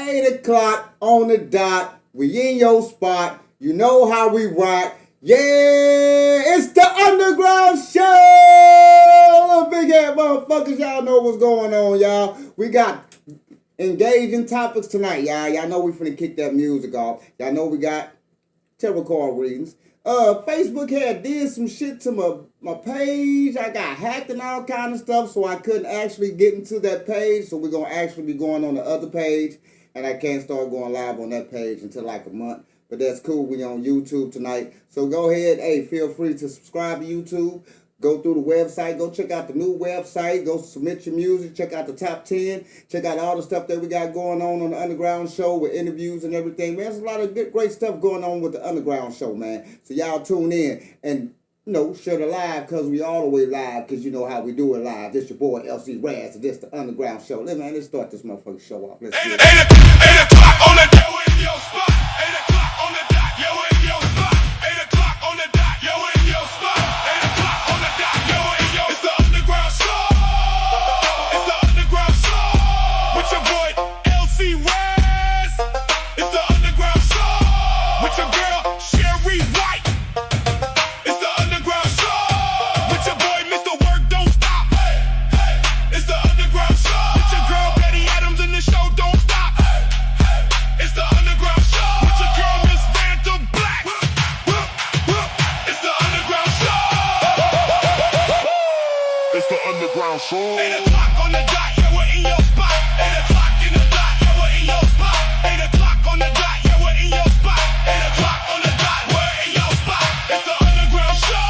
8 o'clock on the dot. We in your spot. You know how we rock. Yeah, it's the UndaGround Shoow. Big head motherfuckers, y'all know what's going on, y'all. We got engaging topics tonight, y'all. Y'all know we finna kick that music off. Y'all know we got tarot card readings. Facebook had did some shit to my page. I got hacked and all kind of stuff, so I couldn't actually get into that page. So we're gonna actually be going on the other page, and I can't start going live on that page until like a month. But that's cool. We on YouTube tonight, so go ahead. Hey, feel free to subscribe to YouTube. Go through the website. Go check out the new website. Go submit your music. Check out the top 10. Check out all the stuff that we got going on the UndaGround Shoow with interviews and everything. Man, there's a lot of good, great stuff going on with the UndaGround Shoow, man. So y'all tune in and, you know, share the live because we all the way live because you know how we do it live. This your boy, LC Razz, and this the UndaGround Shoow. Let's start this motherfucking show off. Let's see it. 8 o'clock on the dot, yo, in your spot. 8 o'clock on the dot, yo, in your spot. 8 o'clock on the dot, yo, in your spot. 8 o'clock on the dot, yo, in your spot. It's the UndaGround Shoow. It's the UndaGround Shoow. With your boy, LC Razz. It's the UndaGround Shoow. With your girl, Cher're White. It's the UndaGround Shoow. With your boy, Mr. Work Don't Stop. It's the UndaGround Shoow. With your girl, Betty Adams in the show Don't Stop. It's the UndaGround Shoow. With your girl, Miss Vanta Black. It's the UndaGround Shoow. It's the UndaGround Shoow. 8 o'clock on the dot, yeah, we're in your spot. 8 o'clock in the dot, yeah, we're in your spot. 8 o'clock on the dot, yeah, we're in your spot. 8 o'clock on the dot, we're in your spot. It's the UndaGround Shoow.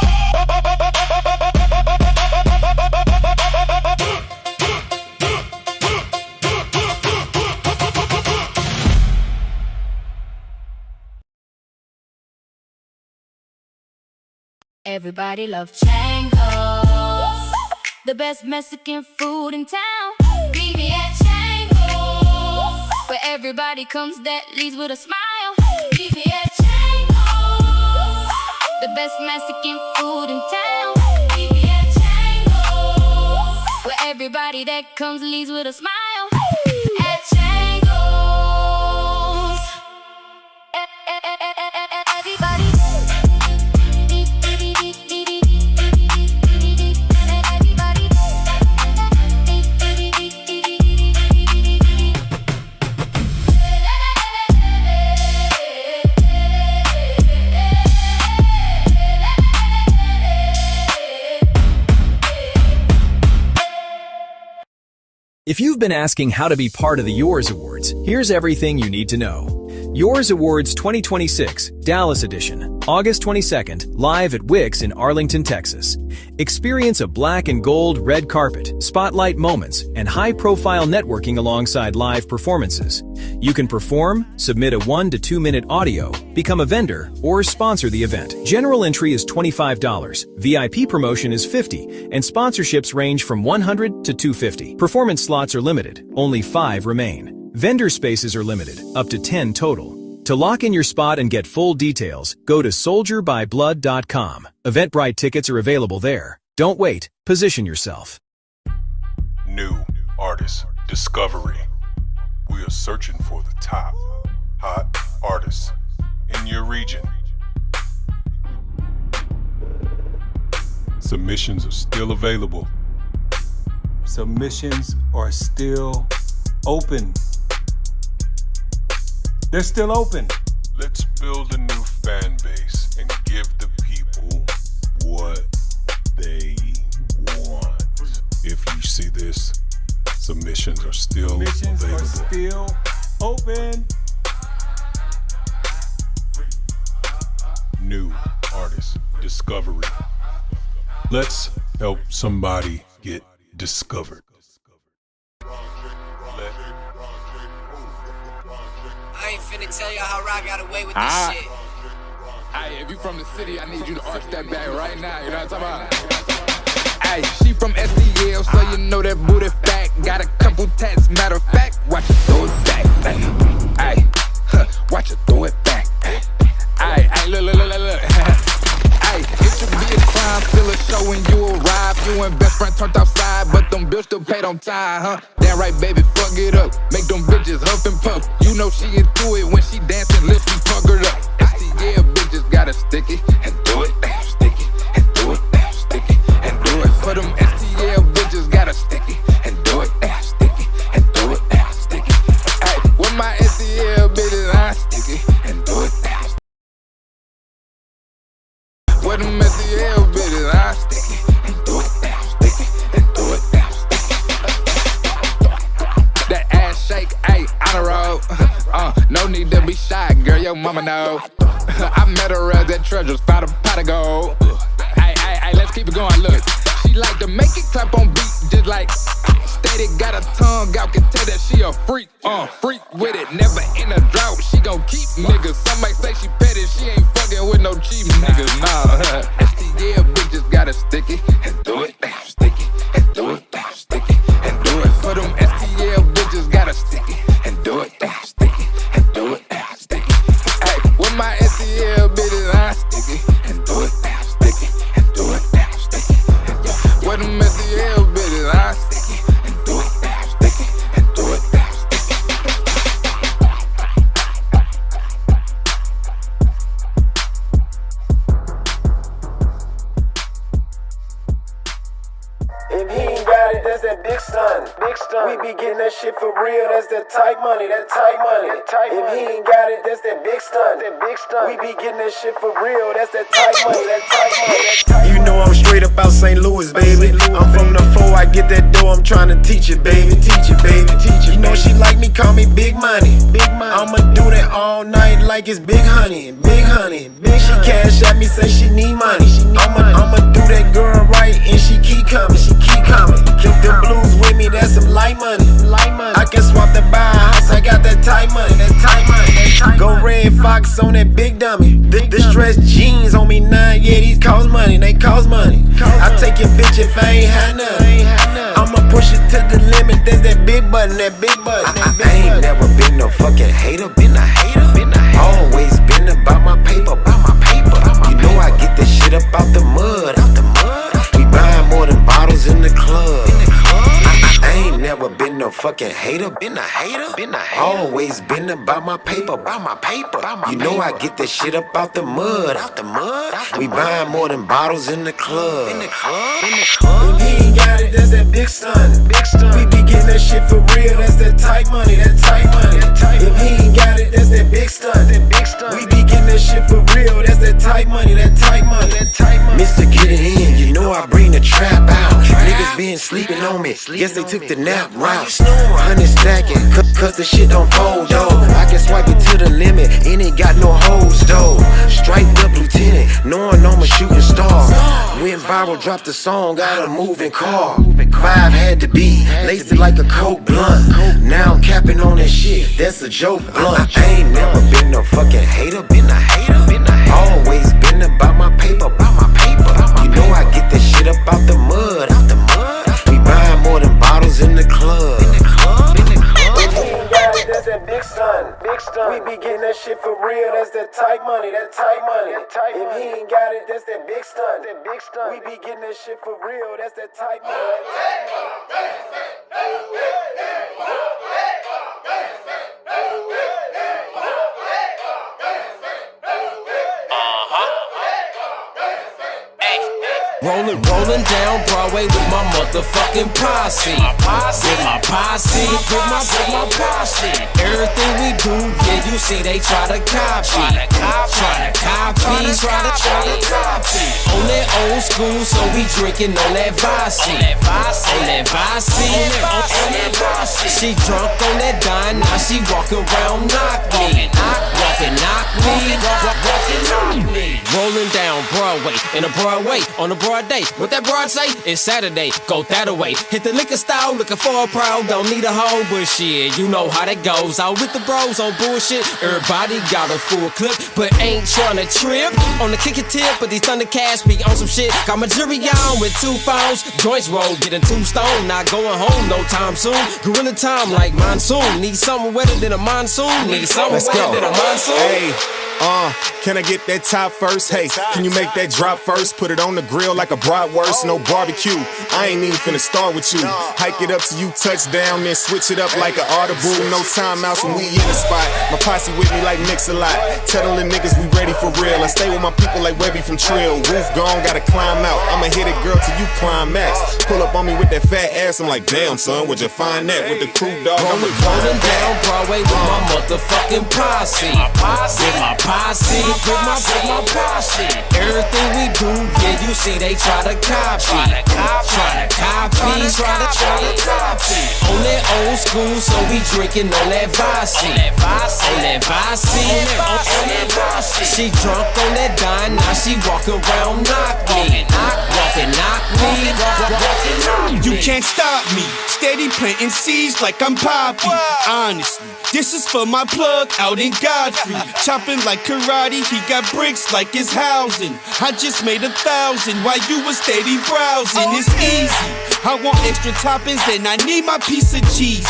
Everybody loves Changos, the best Mexican food in town. Meet me at Changos, where everybody comes that leaves with a smile. Meet me at Changos, the best Mexican food in town. Meet me at Changos, where everybody that comes leaves with a smile. At Changos, everybody. If you've been asking how to be part of the Yours Awards, here's everything you need to know. Yours Awards 2026, Dallas Edition, August 22nd, live at Wix in Arlington, Texas. Experience a black and gold red carpet, spotlight moments, and high-profile networking alongside live performances. You can perform, submit a 1 to 2 minute audio, become a vendor, or sponsor the event. General entry is $25, VIP promotion is $50, and sponsorships range from $100 to $250. Performance slots are limited, only 5 remain. Vendor spaces are limited, up to 10 total. To lock in your spot and get full details, go to soldierbyblood.com. Eventbrite tickets are available there. Don't wait, position yourself. New artist discovery. We are searching for the top hot artists in your region. Submissions are still available. Submissions are still open. They're still open. Let's build a new fan base and give the people what they want. If you see this, submissions are still Submissions available. are still open. New artist discovery. Let's help somebody get discovered. I ain't finna tell y'all how Rob got away with this shit. Hey, if you from the city, I need you to arch that back right now. You know what I'm talking about? Hey, she from SDL, so you know that booty fat. Got a couple tats, matter of fact, watch her throw it back. Hey, watch her throw it back. Hey, look. Hey, it should be a crime, still a show when you arrive. You and best friend turned outside, but them bills still paid on time, huh? Damn right, baby, fuck it up. Make them bitches huff and puff. You know she into it when she dancing, lips be puckered up. STL bitches gotta stick it and do it, stick it and do it, stick it and do it. For them STL bitches gotta stick it and do it, stick it and do it, stick it. Hey, with my STL bitches, I stick it and do it. With them STL bitches, I stick it and do it, stick it and do it, stick it. That ass shake, ayy, on the road. No need to be shy, girl, your mama know. I met her at that treasures, found a pot of gold. Ay, let's keep it going, look. She like to make it clap on beat, just like steady, got a tongue out, can tell that she a freak. Freak with it, never in a drought. She gon' keep niggas. Some might say she petty, she ain't fucking with no cheap niggas, nah. STL bitches gotta stick it and do it, stick it and do it, stick it and do it. For them STL bitches gotta stick it and do it, stick it and do it, stick it. Hey, with my STL bitches, I stick it and do it, stick it and do it, stick it. With them STL bitches, I stick it and do it, stick it and do it, stick it. If he ain't got it, that's that big stun. Big stun. We be getting that shit for real. That's that tight money. That tight money. That tight if money. He ain't got it, that's that big stun. That big stun. We be getting that shit for real. That's that tight money. That tight money. That tight You know I'm straight up out St. Louis, baby. I'm from the 4, I get that dough, I'm tryna teach it, baby. Teach it, baby. Teach it. You know she like me, call me Big Money. Big money. I'ma do that all night like it's Big Honey. Big Honey. Big she cash at me, say she need money. I'ma do that girl right and she keep coming. She keep coming. Keep the blues with me, that's some light money. I can swap the buy house, I got that tight money. That tight money. That tight Go money. Red Fox on that big dummy. The stretch jeans on me 9, yeah, these cost money. They cost money. I take your bitch if I ain't had none. I'ma push it to the limit, there's that big button, that big button. I ain't never been no fucking hater, been a hater. Always been about my paper, about my paper. You know I get this shit up out the mud, We buying more than bottles in the club. I ain't never been no fucking hater, been a hater. Always been about my paper, about my paper. You know I get this shit up out the mud, We buying more than bottles in the club. If he ain't got it, that's that big stun. We be getting that shit for real, that's that tight money, that tight money. If he ain't got it, that's that big stun. We be getting that shit for real, that's that tight money, that tight money. Mr. Get It In, you know I bring the trap out. Niggas been sleeping on me, guess they took the nap route. 100 stacking, cause the shit don't fold though. I can swipe it to the limit, and it got no hoes though. Striped up lieutenant, knowing I'm a shooting star. Went viral, dropped the song, got a moving car. 5 had to be, laced it like a coke blunt. Now I'm capping on that shit, that's a joke blunt. I ain't never been no fucking hater, been a hater. Always been about my paper, about my paper. You know I get that shit up out the mud, We buying more than bottles in the club. If he ain't got it, that's that big stun. We be getting that shit for real, that's that tight money, that tight money. If he ain't got it, that's that big stun. We be getting that shit for real, that's that tight money. Rolling down Broadway with my motherfucking posse. With my posse. Everything we do, yeah, you see they try to copy. Try to copy. On that old school, so we drinking on that Vasi. She drunk on that dime, now she walk around knock me. Rolling down Broadway, in a Broadway, on a broad day. What that broad say? It's Saturday, go that away. Hit the liquor style, looking for a pro. Don't need a hoe, but shit, you know how that goes. Out with the bros on bullshit. Everybody got a full clip, but ain't tryna trip. On the kick it tip, but these Thundercats be on some shit. Got my jury on with 2 phones. Joints roll, getting 2 stone. Not going home no time soon. Gorilla time like monsoon. Need something wetter than a monsoon. Need something wetter than a monsoon. Hey. Can I get that top first? Hey, can you make that drop first? Put it on the grill like a bratwurst, no barbecue. I ain't even finna start with you. Hike it up till you touchdown, then switch it up like an audible. No timeouts when we in the spot. My posse with me like Mix a lot. Tell them niggas we ready for real. I stay with my people like Webby from Trill. Roof gone, gotta climb out. I'ma hit it, girl, till you climax. Pull up on me with that fat ass. I'm like, damn, son, where'd you find that? With the crew, dog. I'm rolling down Broadway with my motherfucking posse. With my posse. With my posse. Everything we do, yeah, you see they try to copy. Try to copy. On that old school, so we drinking on that Vasi. On that Vasi. She drunk on that dime, now she walk around knock me. You can't stop me. Steady planting seeds like I'm Poppy. Honestly, this is for my plug out in Godfrey. Chopping like karate, he got bricks like his housing. I just made 1,000 while you was steady browsing. It's easy. I want extra toppings and I need my piece of cheese.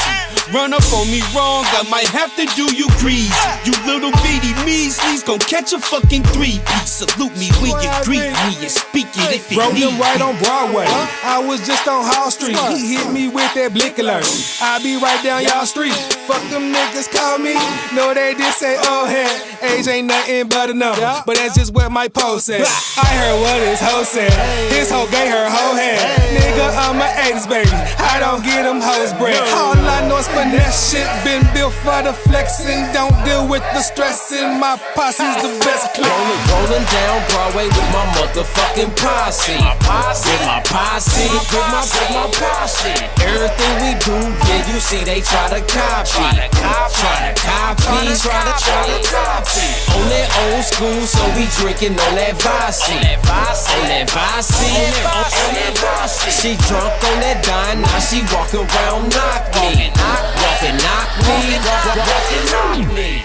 Run up on me wrong, I might have to do you grease. You little bitty measlies gon' catch a fucking 3-piece. Salute me when you greet me and speak it if it need Rolling right on Broadway. I was just on Hall Street. He hit me with that blick alert. I be right down y'all street. Fuck them niggas call me. No, they did say old head. Age ain't nothing but a number, but that's just what my post said. I heard what his hoe said. His hoe gave her whole head. Nigga, I'm a 80s baby. I don't get them hoes bread. All I know is finesse shit. Been built for the flexing. Don't deal with the stressing. My posse's the best clip. Rolling down Broadway with my motherfucking posse. With my posse. With my posse. Everything we do, yeah, you see they try to copy. Try to copy. On that old school, so we drinking on that Vasi. On that Vasi. She drunk on that dime, now she walk around knock me. Knock me.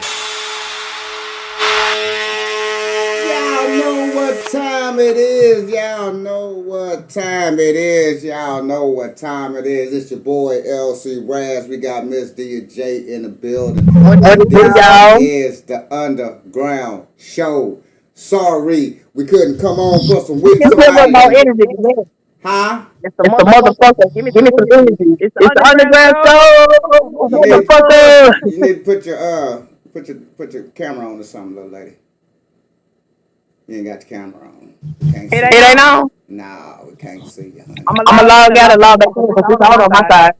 Y'all know what time it is. Y'all know what time it is. Y'all know what time it is. It's your boy LC Razz. We got Miss DJ in the building. This is the Underground Show. Sorry, we couldn't come on for some weeks. Huh? It's the motherfucker. Give me some energy. It's the Underground Show. Motherfucker. You need to put your camera on or something, little lady. You ain't got the camera on. It ain't on? No, we can't see you. I'm gonna log out and log back in because it's out on my side.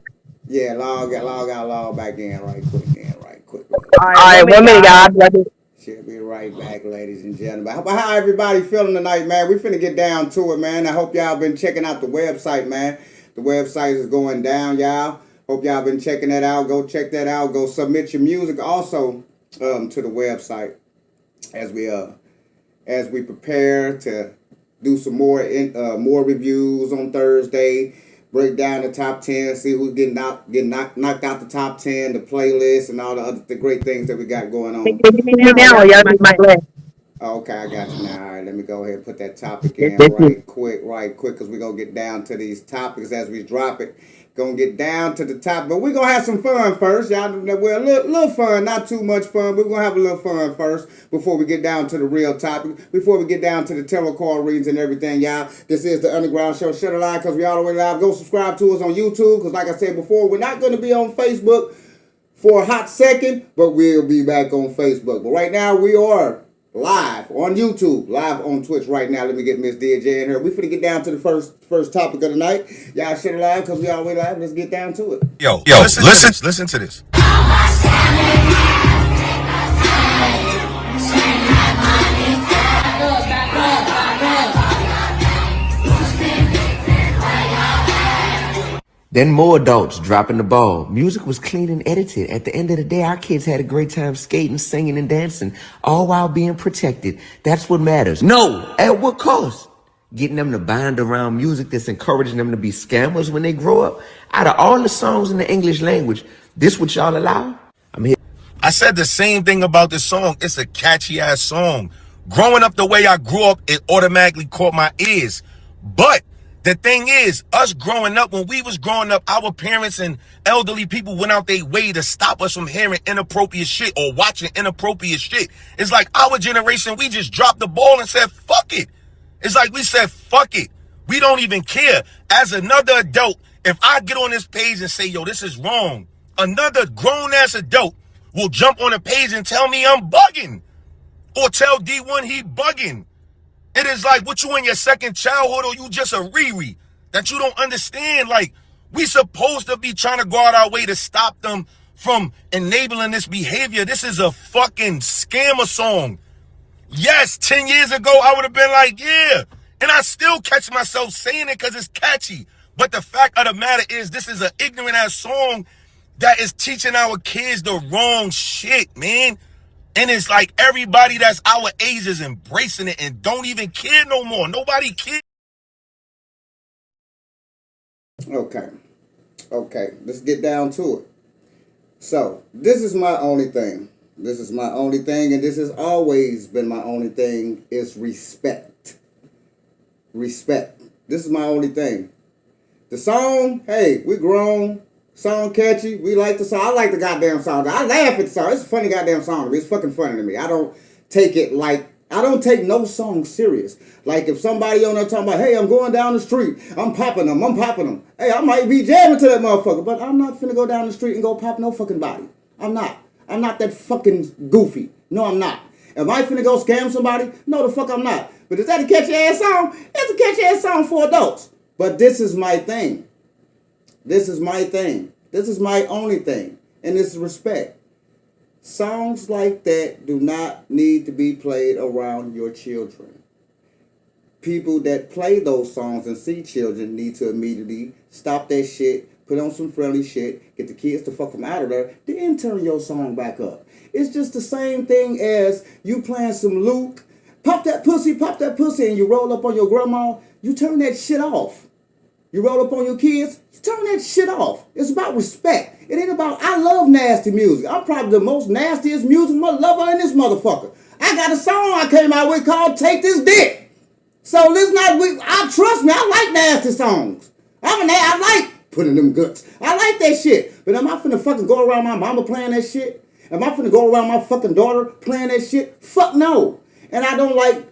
Yeah, log out, log back in right quick. All right, 1 minute, guys. She'll be right back, ladies and gentlemen. How everybody feeling tonight, man? We finna get down to it, man. I hope y'all been checking out the website, man. The website is going down, y'all. Hope y'all been checking that out. Go check that out. Go submit your music also to the website as we prepare to do some more reviews on Thursday. Break down the top 10, see who's getting knocked out the top 10, the playlist, and all the great things that we got going on. Okay, I got you now. All right, let me go ahead and put that topic in right quick, because we're going to get down to these topics as we drop it. Going to get down to the top, but we're going to have some fun first. Y'all, we're a little fun, not too much fun. We're going to have a little fun first before we get down to the real topic, before we get down to the tarot card readings and everything, y'all. This is the Underground Show. Shut it live because we all the way live. Go subscribe to us on YouTube because, like I said before, we're not going to be on Facebook for a hot second, but we'll be back on Facebook. But right now, we are live on YouTube, live on Twitch right now. Let me get Miss DJ in here. We finna get down to the first topic of the night. Y'all shit live because we always live. Let's get down to it. Yo, listen to this. Then more adults dropping the ball. Music was clean and edited. At the end of the day, our kids had a great time skating, singing, and dancing, all while being protected. That's what matters. No, at what cost? Getting them to bind around music that's encouraging them to be scammers when they grow up. Out of all the songs in the English language, this what y'all allow? I'm here. I said the same thing about this song. It's a catchy ass song. Growing up the way I grew up, it automatically caught my ears. But The thing is, us growing up, when we was growing up, our parents and elderly people went out their way to stop us from hearing inappropriate shit or watching inappropriate shit. It's like our generation, we just dropped the ball and said, fuck it. It's like we said, fuck it. We don't even care. As another adult, if I get on this page and say, yo, this is wrong, another grown-ass adult will jump on a page and tell me I'm bugging. Or tell D1 he bugging. It is like, what, you in your second childhood, or you just a Riri that you don't understand? Like, we supposed to be trying to go out our way to stop them from enabling this behavior. This is a fucking scammer song. Yes, 10 years ago, I would have been like, yeah. And I still catch myself saying it because it's catchy. But the fact of the matter is, this is an ignorant ass song that is teaching our kids the wrong shit, man. And it's like everybody that's our age is embracing it and don't even care no more. Nobody cares. Okay, let's get down to it. So, this is my only thing. This is my only thing, and this has always been my only thing, is respect. Respect. This is my only thing. The song, hey, we grown. Song catchy. We like the song. I like the goddamn song. I laugh at the song. It's a funny goddamn song to me. It's fucking funny to me. I don't take it like, I don't take no song serious. Like if somebody on there talking about, hey, I'm going down the street. I'm popping them. Hey, I might be jamming to that motherfucker, but I'm not finna go down the street and go pop no fucking body. I'm not. I'm not that fucking goofy. No, I'm not. Am I finna go scam somebody? No, the fuck I'm not. But is that a catchy ass song? It's a catchy ass song for adults. But this is my thing. This is my thing. This is my only thing. And it's respect. Songs like that do not need to be played around your children. People that play those songs and see children need to immediately stop that shit, put on some friendly shit, get the kids to fuck them out of there, then turn your song back up. It's just the same thing as you playing some Luke, pop that pussy, and you roll up on your grandma, you turn that shit off. You roll up on your kids, you turn that shit off. It's about respect. It ain't about, I love nasty music. I'm probably the most nastiest music lover in this motherfucker. I got a song I came out with called Take This Dick. So trust me, I like nasty songs. I like putting them guts. I like that shit. But am I finna fucking go around my mama playing that shit? Am I finna go around my fucking daughter playing that shit? Fuck no. And I don't like,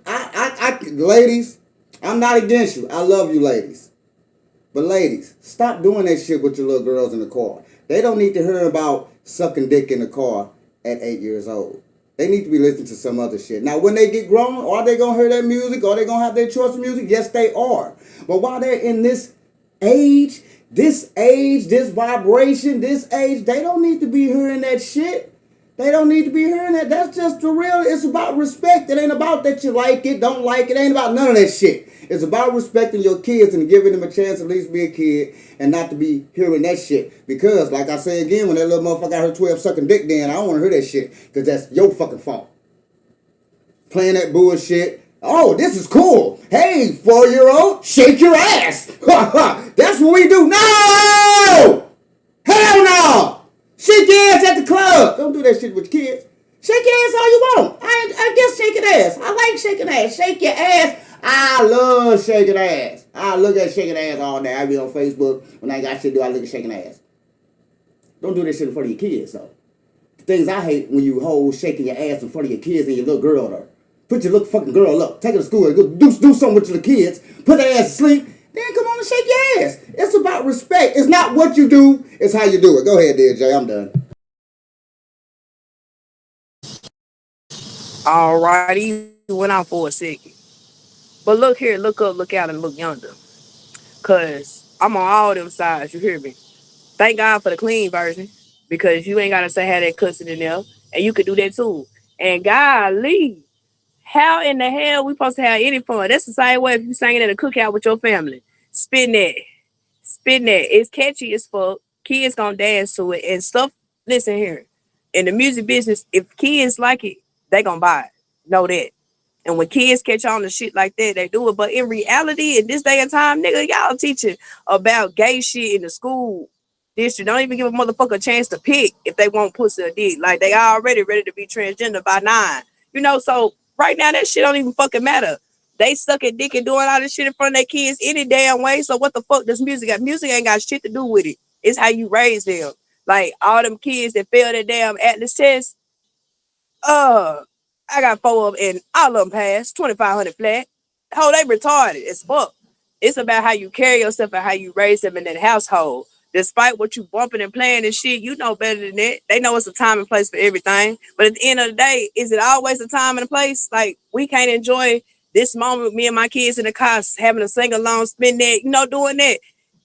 ladies, I'm not against you. I love you ladies. But ladies, stop doing that shit with your little girls in the car. They don't need to hear about sucking dick in the car at 8 years old. They need to be listening to some other shit. Now, when they get grown, are they going to hear that music? Are they going to have their choice of music? Yes, they are. But while they're in this age, this vibration, this age, they don't need to be hearing that shit. They don't need to be hearing that. That's just the real. It's about respect. It ain't about that you like it, don't like it. It ain't about none of that shit. It's about respecting your kids and giving them a chance to at least be a kid and not to be hearing that shit. Because, like I say again, when that little motherfucker got her 12 sucking dick, then I don't want to hear that shit. Because that's your fucking fault. Playing that bullshit. Oh, this is cool. Hey, 4-year-old, shake your ass. That's what we do. No! Hell no! Shake your ass at the club. Don't do that shit with your kids. Shake your ass all you want. I guess shaking ass. I like shaking ass. Shake your ass. I love shaking ass. I look at shaking ass all day. I be on Facebook. When I got shit to do, I look at shaking ass. Don't do this shit in front of your kids, though. The things I hate when you hold shaking your ass in front of your kids and your little girl there. Put your little fucking girl up. Take her to school and go do something with your kids. Put their ass to sleep. Then come on and shake your ass. It's about respect. It's not what you do. It's how you do it. Go ahead, dear Jay. I'm done. Alrighty, went out for a second. But look here, look up, look out, and look yonder. Cause I'm on all them sides, you hear me? Thank God for the clean version. Because you ain't gotta say have that cussing in there. And you could do that too. And golly, how in the hell we supposed to have any fun? That's the same way if you singing at a cookout with your family. Spin that. It's catchy as fuck. Kids gonna dance to it and stuff. Listen here. In the music business, if kids like it, they gonna buy it. Know that. And when kids catch on to shit like that, they do it. But in reality, in this day and time, nigga, y'all teaching about gay shit in the school district. Don't even give a motherfucker a chance to pick if they want pussy or dick. Like, they already ready to be transgender by 9. You know, so right now, that shit don't even fucking matter. They sucking dick and doing all this shit in front of their kids any damn way. So what the fuck does music got? Music ain't got shit to do with it. It's how you raise them. Like all them kids that fail their damn Atlas test. I got 4 of them and all of them passed 2,500 flat. How they retarded as fuck. It's about how you carry yourself and how you raise them in that household. Despite what you bumping and playing and shit, you know better than that. They know it's a time and place for everything. But at the end of the day, is it always a time and a place? Like we can't enjoy this moment with me and my kids in the car having a sing along, spin that, doing that.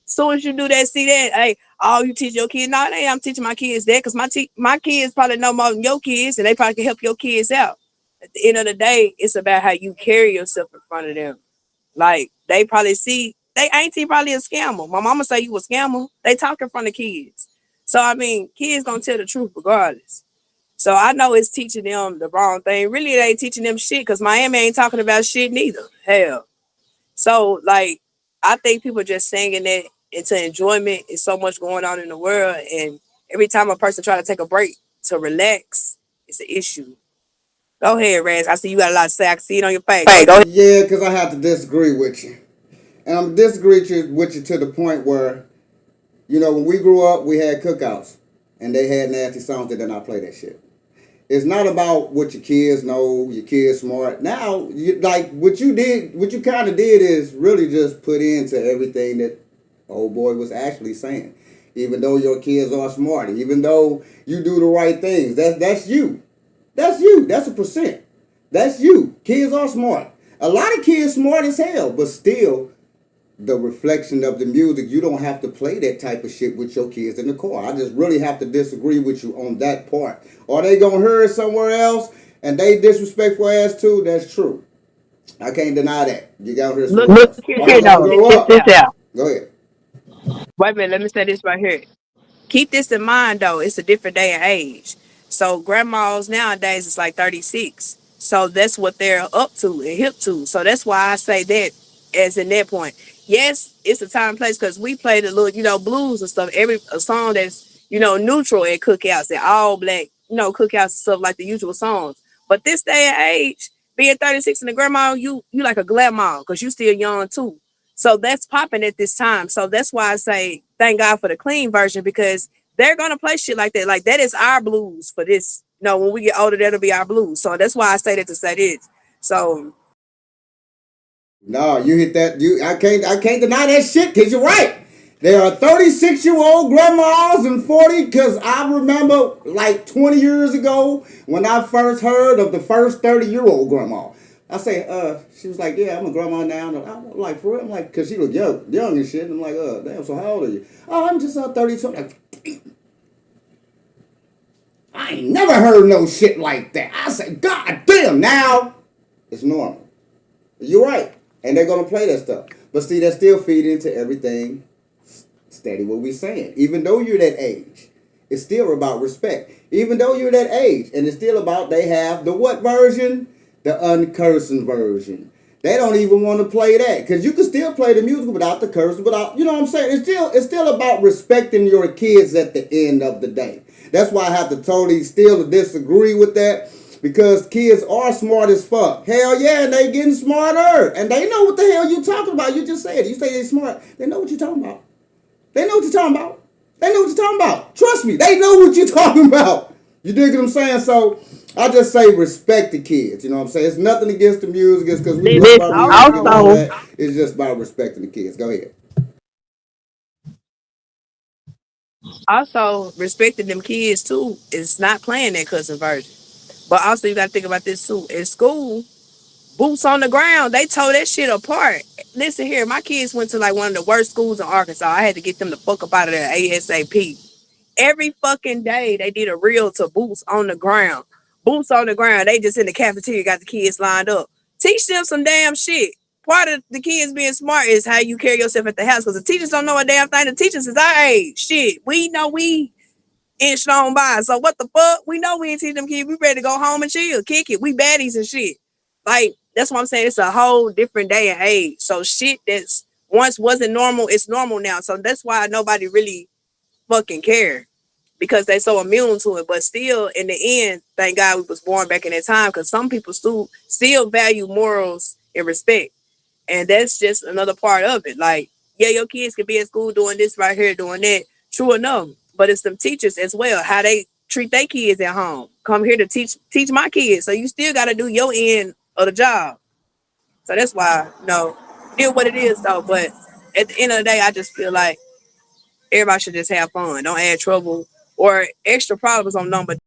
Soon as you do that, see that, hey, oh, you teach your kids. No, I'm teaching my kids that because my kids probably know more than your kids, and they probably can help your kids out. At the end of the day, it's about how you carry yourself in front of them. Like they probably see they auntie probably a scammer. My mama say you a scammer. They talk in front of kids. So I mean, kids gonna tell the truth regardless. So I know it's teaching them the wrong thing. Really, they ain't teaching them shit because Miami ain't talking about shit neither. Hell. So like I think people just singing it into enjoyment. It's so much going on in the world, and every time a person try to take a break to relax, it's an issue. Go ahead, Raz. I see you got a lot to say. I can see it on your face. Hey, go ahead. Yeah, because I have to disagree with you. And I'm disagreeing with you to the point where, when we grew up, we had cookouts. And they had nasty songs that did not play that shit. It's not about what your kids know, your kids smart. Now, what you kind of did is really just put into everything that old boy was actually saying. Even though your kids are smart, even though you do the right things, that's you. That's you. That's a percent. That's you. Kids are smart. A lot of kids smart as hell, but still, the reflection of the music, you don't have to play that type of shit with your kids in the car. I just really have to disagree with you on that part. Are they gonna hear it somewhere else and they disrespectful ass too? That's true. I can't deny that. You gotta hear somewhere else. Here, though. Go ahead. Wait a minute. Let me say this right here. Keep this in mind though, it's a different day and age. So grandmas nowadays is like 36. So that's what they're up to and hip to. So that's why I say that as in that point. Yes, it's a time and place because we play the little, blues and stuff. Every a song that's, neutral at cookouts, they're all black, cookouts and stuff like the usual songs. But this day and age, being 36 and a grandma, you like a grandma because you still young too. So that's popping at this time. So that's why I say thank God for the clean version because they're gonna play shit like that. Like that is our blues for this. When we get older, that'll be our blues. So that's why I say that to say this. So no, you hit that. I can't deny that shit because you're right. There are 36-year-old grandmas and 40 because I remember like 20 years ago when I first heard of the first 30-year-old grandma. I say, she was like, yeah, I'm a grandma now. And I'm like, for real? I'm like, because she was young and shit. And I'm like, damn, so how old are you? Oh, I'm just 32. I'm like, I ain't never heard no shit like that. I say, God damn, now it's normal. You're right. And they're going to play that stuff. But see, that still feed into everything steady what we saying. Even though you're that age, it's still about respect. Even though you're that age, and it's still about they have the what version? The uncursing version. They don't even want to play that because you can still play the music without the cursing, without, you know what I'm saying? It's still about respecting your kids at the end of the day. That's why I have to totally still disagree with that because kids are smart as fuck. Hell yeah, and they getting smarter and they know what the hell you talking about. You just said it. You say they smart. They know what you're talking about. They know what you're talking about. They know what you're talking about. Trust me, they know what you're talking about. You dig what I'm saying? So I just say respect the kids. You know what I'm saying? It's nothing against the music. It's because we love our music and all that. It's just about respecting the kids. Go ahead. also respecting them kids too is not playing that cousin version. But also you gotta think about this too. In school, boots on the ground, they tore that shit apart. Listen here, my kids went to like one of the worst schools in Arkansas. I had to get them the fuck up out of there ASAP. Every fucking day they did a reel to boots on the ground. Boots on the ground. They just in the cafeteria got the kids lined up. Teach them some damn shit. Part of the kids being smart is how you carry yourself at the house because the teachers don't know a damn thing. The teachers is our age. Shit. We know we inched on by. So what the fuck? We know we ain't teach them kids. We ready to go home and chill, kick it. We baddies and shit. Like, that's what I'm saying. It's a whole different day and age. So shit that's once wasn't normal, it's normal now. So that's why nobody really fucking care because they so immune to it. But still, in the end, thank God we was born back in that time because some people still value morals and respect. And that's just another part of it. Like, yeah, your kids can be at school doing this right here, doing that. True enough. But it's them teachers as well, how they treat their kids at home. Come here to teach my kids. So you still gotta do your end of the job. So that's why, it is what it is though. But at the end of the day, I just feel like everybody should just have fun. Don't add trouble or extra problems on them. But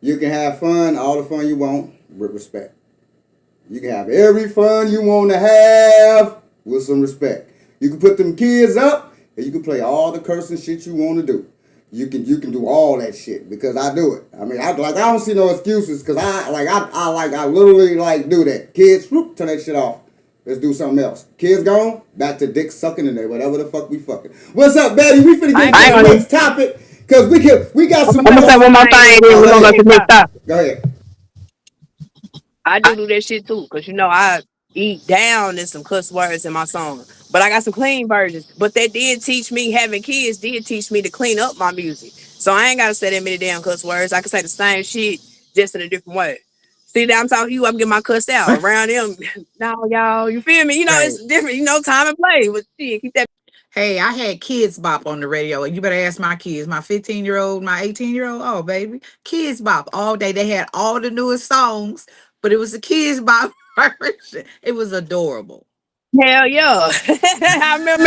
You can have fun, all the fun you want, with respect. You can have every fun you want to have with some respect. You can put them kids up, and you can play all the cursing shit you want to do. You can do all that shit because I do it. I mean, I don't see no excuses because I literally do that. Kids, whoop, turn that shit off. Let's do something else. Kids gone, back to dick sucking and whatever the fuck we fucking. What's up, Betty? We finna get to the next topic because we got some. I'm gonna say one more thing, then we're gonna go to the next topic. Go ahead. I do that shit too, cause I eat down in some cuss words in my song. But I got some clean versions. But that did teach me, having kids did teach me to clean up my music. So I ain't gotta say that many damn cuss words. I can say the same shit just in a different way. See that I'm talking to you, I'm getting my cuss out around them. Now y'all, you feel me? It's different, time and play. But shit, keep that. Hey, I had Kids Bop on the radio. You better ask my kids, my 15-year-old, my 18-year-old. Oh, baby. Kids Bop all day. They had all the newest songs, but it was the Kids Bop version. It was adorable. Hell yeah. I remember.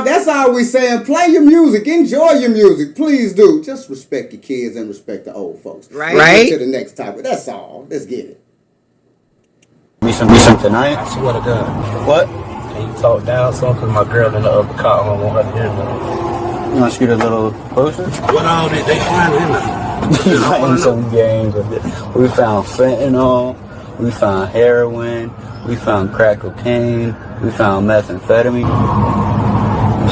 That's all we saying. Play your music. Enjoy your music. Please do. Just respect your kids and respect the old folks. Right. Let's get to the next topic. That's all. Let's get it. Me some tonight? I swear to God. What? Can you talk down some? Because my girl in the other car, I don't want her to hear me. You want to scoot a little closer? What all did they find in there? Playing some games with it. We found fentanyl. We found heroin. We found crack cocaine. We found methamphetamine.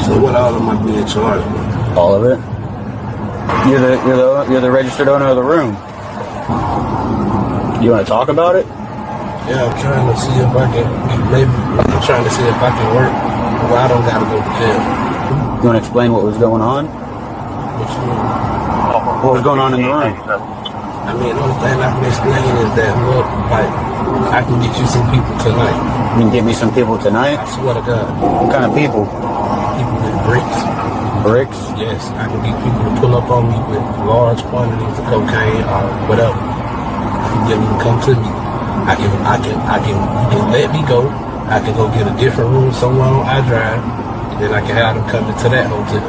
So what all am I being charged with? All of it. You're the registered owner of the room. You want to talk about it? Yeah, I'm trying to see if I can. I'm trying to see if I can work. Well, I don't gotta go to jail. You want to explain what was going on? What was going on in the room? I mean, the only thing I can explain is that, look, I can get you some people tonight. You can get me some people tonight? I swear to God. What kind of people? People with bricks. Bricks? Yes, I can get people to pull up on me with large quantities of cocaine or whatever. I can get them to come to me. I can you can let me go. I can go get a different room somewhere on iDrive, and then I can have them come into that hotel.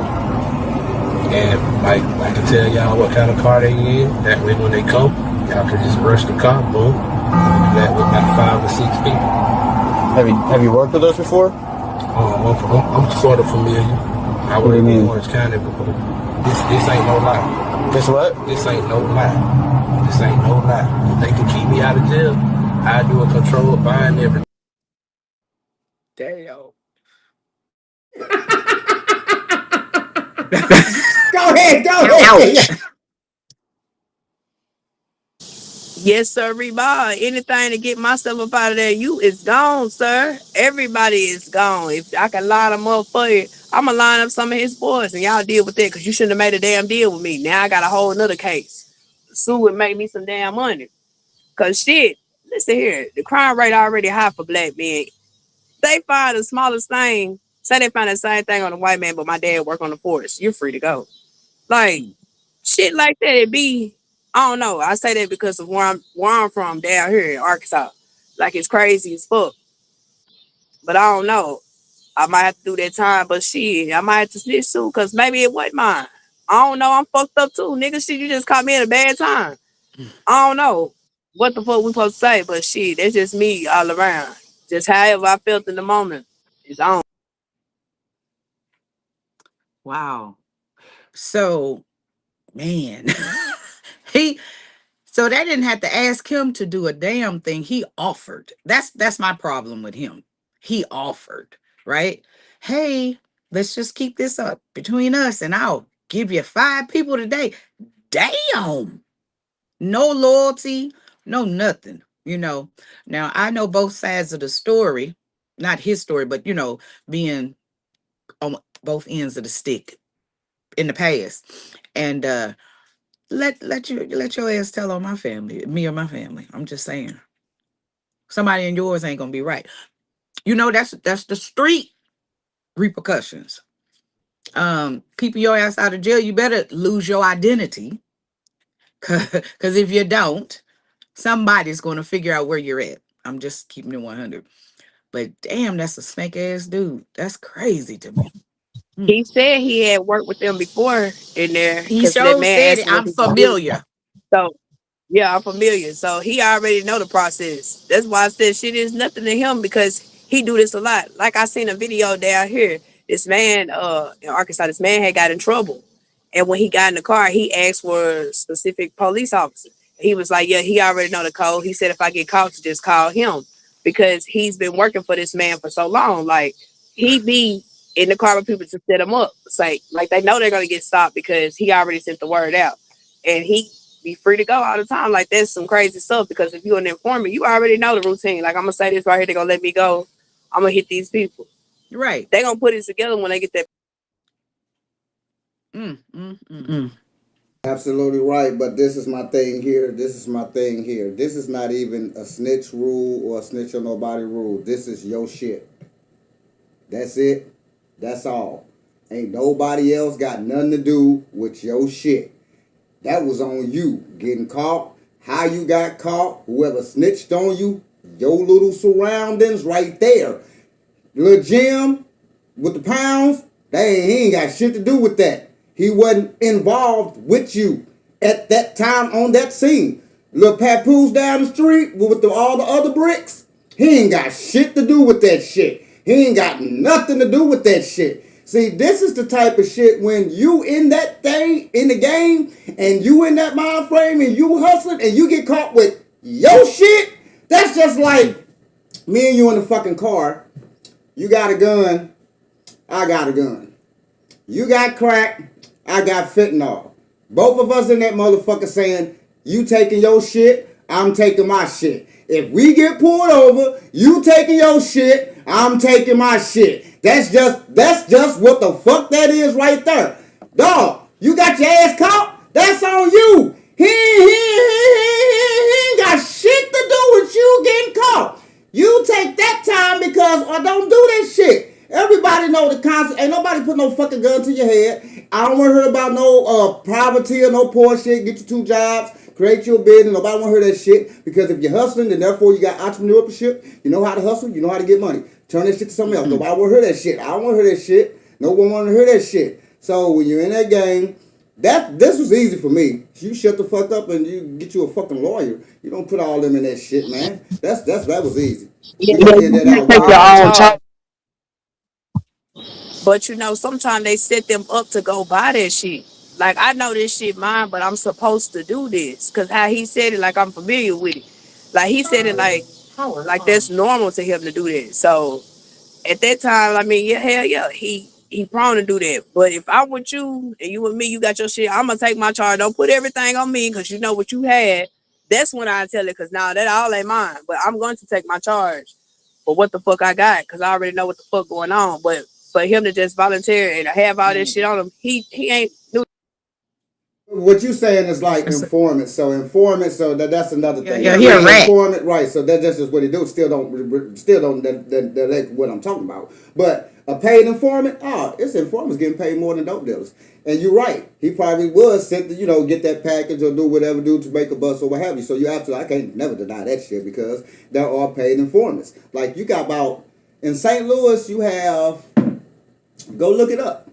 And I can tell y'all what kind of car they in. That way when they come, y'all can just rush the car, boom. I do that with about 5 or 6 people. Have you worked with us before? I'm sort of familiar. I worked in Orange County before. This ain't no lie. This what? This ain't no lie. This ain't no lie. If they can keep me out of jail, I do a controlled buying everything. Damn. Go ahead. Yes, sir, Reba. Anything to get myself up out of there, you is gone, sir. Everybody is gone. If I can line them up for you, I'm going to line up some of his boys and y'all deal with that because you shouldn't have made a damn deal with me. Now I got a whole nother case. Sue would make me some damn money. Because shit, listen here, the crime rate already high for black men. They find the smallest thing. Say they find the same thing on a white man, but my dad work on the force. You're free to go. Like, shit like that, it be... I don't know. I say that because of where I'm from down here in Arkansas. Like, it's crazy as fuck. But I don't know. I might have to do that time, but shit, I might have to snitch too, because maybe it wasn't mine. I don't know. I'm fucked up too. Nigga, shit, you just caught me at a bad time. I don't know what the fuck we supposed to say, but shit, that's just me all around. Just however I felt in the moment. It's on. Wow. So, man. So they didn't have to ask him to do a damn thing. He offered. That's my problem with him. He offered, right? Hey, let's just keep this up between us and I'll give you 5 people today. Damn. No loyalty, no nothing, Now, I know both sides of the story, not his story, but, being on both ends of the stick in the past. And let your ass tell on my family, me or my family. I'm just saying. Somebody in yours ain't gonna be right. You know, that's the street repercussions. Keeping your ass out of jail, you better lose your identity. Cause if you don't, somebody's gonna figure out where you're at. I'm just keeping it 100. But damn, that's a snake ass dude. That's crazy to me. He said he had worked with them before in there He because that sure man said asked it. him if I'm he could do it. familiar. So yeah, I'm familiar. So he already know the process. That's why I said shit is nothing to him because he do this a lot. Like I seen a video down here. This man, in Arkansas, this man had got in trouble. And when he got in the car, he asked for a specific police officer. He was like, yeah, he already know the code. He said if I get caught to just call him because he's been working for this man for so long. Like he be in the car with people to set him up. It's like they know they're gonna get stopped because he already sent the word out. And he be free to go all the time. Like that's some crazy stuff because if you're an informant, you already know the routine. Like I'm gonna say this right here, they're gonna let me go. I'm gonna hit these people. Right. They're gonna put it together when they get that. Absolutely right, but this is my thing here. This is my thing here. This is not even a snitch rule or a snitch on nobody rule. This is your shit. That's it. That's all. Ain't nobody else got nothing to do with your shit. That was on you. Getting caught, how you got caught, whoever snitched on you, your little surroundings right there. Little Jim with the pounds, he ain't got shit to do with that. He wasn't involved with you at that time on that scene. Little Papoose down the street with all the other bricks, he ain't got shit to do with that shit. He ain't got nothing to do with that shit. See, this is the type of shit when you in that thing, in the game, and you in that mind frame, and you hustling, and you get caught with your shit, that's just like me and you in the fucking car. You got a gun, I got a gun. You got crack, I got fentanyl. Both of us in that motherfucker saying, you taking your shit, I'm taking my shit. If we get pulled over, you taking your shit, I'm taking my shit. That's just what the fuck that is right there. Dog, you got your ass caught? That's on you. He ain't got shit to do with you getting caught. You take that time because, or don't do that shit. Everybody know the concept. Ain't nobody put no fucking gun to your head. I don't want to hear about no poverty or no poor shit. Get your 2 jobs. Create your business. Nobody want to hear that shit. Because if you're hustling, then therefore you got entrepreneurship. You know how to hustle. You know how to get money. Turn that shit to something else. Nobody want to hear that shit. I don't want to hear that shit. No one want to hear that shit. So when you're in that game, this was easy for me. You shut the fuck up and you get you a fucking lawyer. You don't put all them in that shit, man. That was easy. Yeah, You gotta get that out. take your own time. But you know, sometimes they set them up to go buy that shit. Like I know this shit mine, but I'm supposed to do this. Cause how he said it, like I'm familiar with it. Like he said it like that's normal to him to do that. So at that time, I mean, yeah, hell yeah, he prone to do that. But if I'm with you and you with me, you got your shit, I'm gonna take my charge. Don't put everything on me because you know what you had. That's when I tell it because now that all ain't mine. But I'm going to take my charge for what the fuck I got because I already know what the fuck going on. But for him to just volunteer and have all this shit on him, he ain't new. What you saying is like informant. So that's another thing. Yeah, he a rat. Informant, right? So that's just what he do. Still don't that what I'm talking about. But a paid informant, it's informants getting paid more than dope dealers. And you're right. He probably was sent to get that package or do whatever to make a bus or what have you. So you absolutely I can't never deny that shit because there are paid informants. Like you got about in St. Louis, you have go look it up.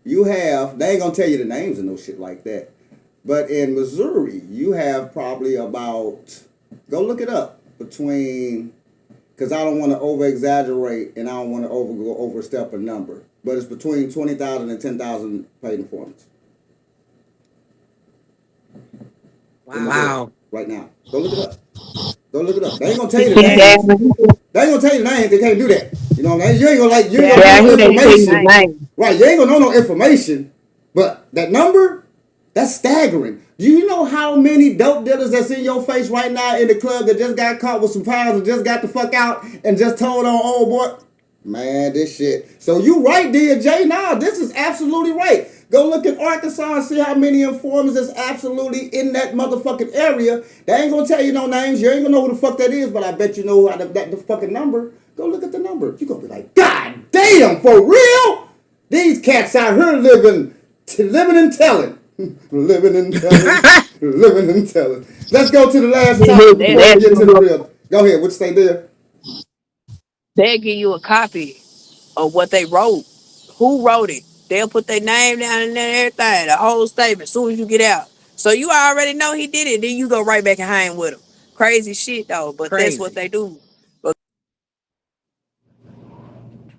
You have, they ain't gonna tell you the names and no shit like that. But in Missouri, you have probably about, go look it up, between, because I don't want to over-exaggerate and I don't want to overstep a number. But it's between 20,000 and 10,000 paid informants. Wow. Right now. Go look it up. Go look it up. They ain't gonna tell you the names. They ain't gonna tell you the names. They can't do that. You know what I mean? You ain't gonna know no information. Right, you ain't gonna know no information. But that number, that's staggering. Do you know how many dope dealers that's in your face right now in the club that just got caught with some pounds and just got the fuck out and just told on old boy? Man, this shit. So you right, DJ. Nah, this is absolutely right. Go look at Arkansas and see how many informers is absolutely in that motherfucking area. They ain't gonna tell you no names. You ain't gonna know who the fuck that is, but I bet you know how the fucking number. Go look at the number. You gonna be like, God damn, for real? These cats out here living and telling. Living and telling. Living and telling. Let's go to the last topic before we get to the real. Go ahead. What you say there? They'll give you a copy of what they wrote. Who wrote it? They'll put their name down and everything, the whole statement, as soon as you get out. So you already know he did it. Then you go right back and hang with him. Crazy shit though, but that's what Crazy. they do.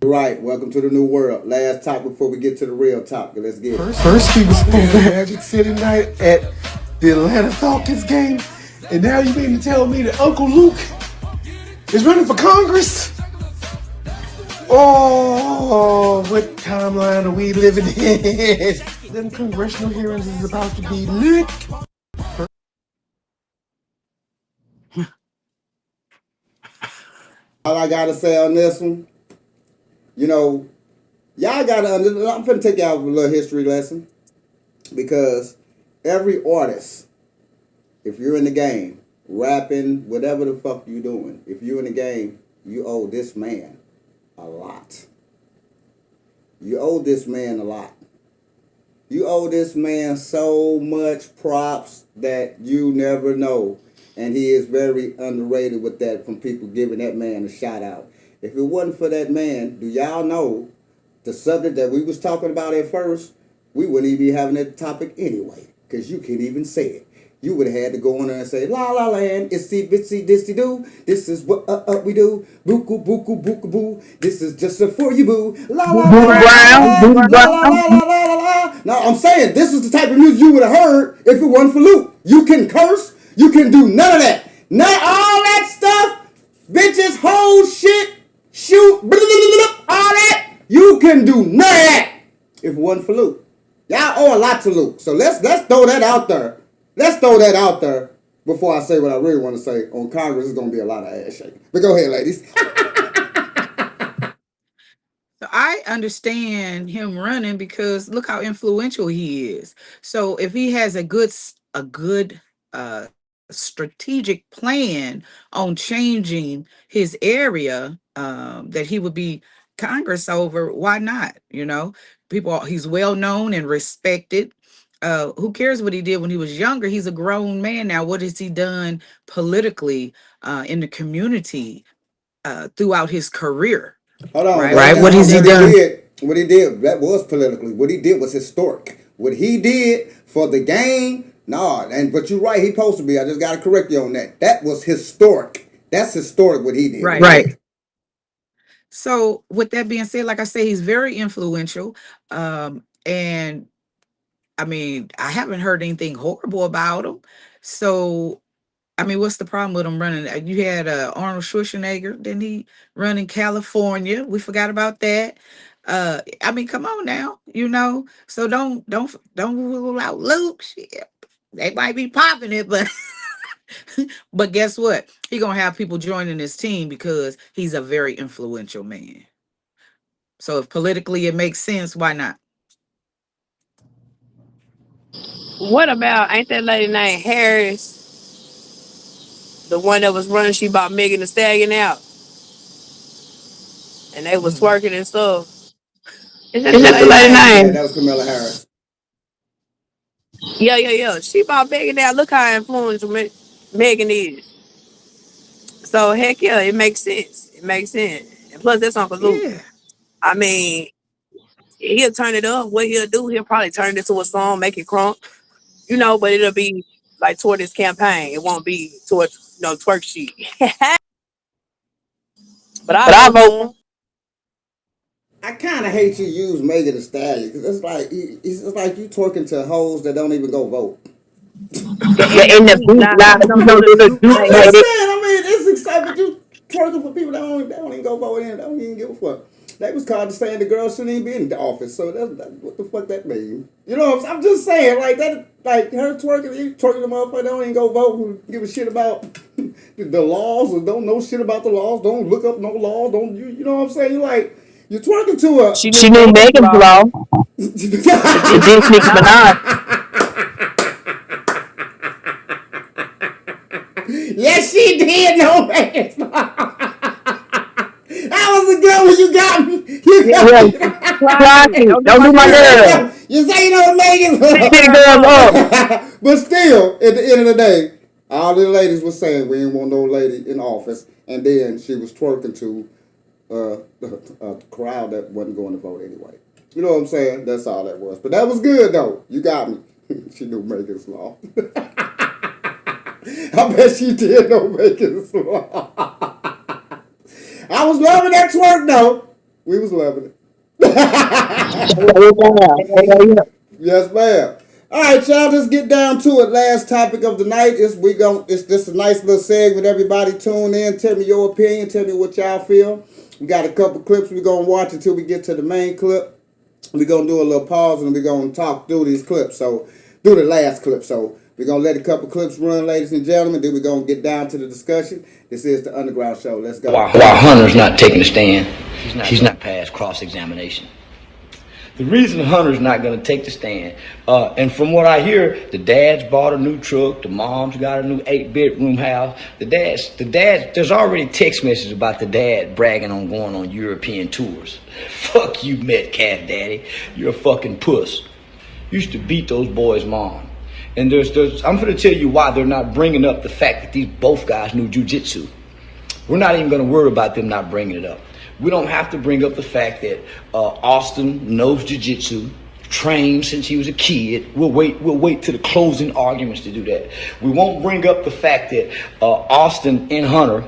Right. Welcome to the new world. Last topic before we get to the real topic. Let's get it. First, we was supposed to have Magic City night at the Atlanta Falcons game, and now you mean to tell me that Uncle Luke is running for Congress? Oh, what timeline are we living in? Them congressional hearings is about to be lit. All I gotta say on this one, you know, y'all gotta understand. I'm finna take y'all a little history lesson because every artist, if you're in the game, rapping, whatever the fuck you doing, if you're in the game, you owe this man a lot. You owe this man a lot. You owe this man so much props that you never know. And he is very underrated with that from people giving that man a shout out. If it wasn't for that man, do y'all know the subject that we was talking about at first, we wouldn't even be having that topic anyway. Because you can't even say it. You would have had to go on there and say, La La Land, itsy bitsy ditsy doo. This is what we do. Boo-coo, boo-coo, boo-coo, boo. This is just for you, boo. La La La La La La. Now, I'm saying this is the type of music you would have heard if it wasn't for Luke. You can curse. You can do none of that. Not all that stuff. Bitches, hoes, shit, shoot, blah, blah, blah, blah, all that. You can do none of that if it wasn't for Luke. Y'all owe a lot to Luke. So let's throw that out there. Let's throw that out there before I say what I really want to say. On Congress, it's going to be a lot of ass shaking. But go ahead, ladies. So I understand him running because look how influential he is. So if he has a good strategic plan on changing his area that he would be Congress over, why not? You know, he's well known and respected. Who cares what he did when he was younger? He's a grown man now. What has he done politically in the community throughout his career? Hold on. Right? What has he done? What he did, that was politically. What he did was historic. What he did for the game, but you're right, he supposed to be. I just got to correct you on that. That was historic. That's historic what he did. Right. So with that being said, like I say, he's very influential. And I mean, I haven't heard anything horrible about him. So, I mean, what's the problem with him running? You had Arnold Schwarzenegger, didn't he run in California? We forgot about that. I mean, come on now, you know. So don't rule out Luke. Shit. They might be popping it, but but guess what? He gonna have people joining his team because he's a very influential man. So if politically it makes sense, why not? What about ain't that lady named Harris? The one that was running, she bought Megan Thee Stallion out. And they was twerking and stuff. Is that the lady name? Yeah, that was Kamala Harris. Yeah. She bought Megan out. Look how influential Megan is. So heck yeah, it makes sense. It makes sense. And plus that's Uncle Luke. Yeah. I mean, he'll turn it up. What he'll do, he'll probably turn it into a song, make it crunk. You know, but it'll be like toward his campaign. It won't be towards twerk shit. But I vote. I kind of hate you use Megan Thee Stallion because it's like you talking to hoes that don't even go vote. I'm just saying, I mean, it's exciting. You twerking for people that don't even go vote and don't even give a fuck. They was called to saying the girl shouldn't even be in the office. So that's what the fuck that mean? You know, I'm just saying like that. Like her twerking the motherfucker that don't even go vote, who give a shit about the laws or don't know shit about the laws, don't look up no laws, don't you know what I'm saying? Like You twerking to a. She knew Megan's Law. She did Nicki Minaj. Yes, she did know Megan's Law. That was a good one. You got me. You got me. Don't do my girl. You say you know Megan's Law. Pick girls up. But still, at the end of the day, all the ladies were saying we didn't want no lady in office, and then she was twerking to a crowd that wasn't going to vote anyway. You know what I'm saying? That's all that was. But that was good though. You got me. She knew Megan's Law. I bet she did know Megan's Law. I was loving that twerk though. We was loving it. Yes, ma'am. All right, y'all, just get down to it. Last topic of the night is it's just a nice little segment. Everybody tune in. Tell me your opinion. Tell me what y'all feel. We got a couple clips we're going to watch until we get to the main clip. We're going to do a little pause and we're going to talk through these clips. So, do the last clip. So, we're going to let a couple clips run, ladies and gentlemen. Then we're going to get down to the discussion. This is the UndaGround Shoow. Let's go. While Hunter's not taking a stand, he's not past cross-examination. The reason Hunter's not going to take the stand, and from what I hear, the dad's bought a new truck, the mom's got a new 8-bedroom house. The dad, there's already text messages about the dad bragging on going on European tours. Fuck you, Metcalf daddy. You're a fucking puss. You used to beat those boys' mom. And I'm going to tell you why they're not bringing up the fact that these both guys knew jiu-jitsu. We're not even going to worry about them not bringing it up. We don't have to bring up the fact that Austin knows jiu-jitsu, trained since he was a kid. We'll wait to the closing arguments to do that. We won't bring up the fact that Austin and Hunter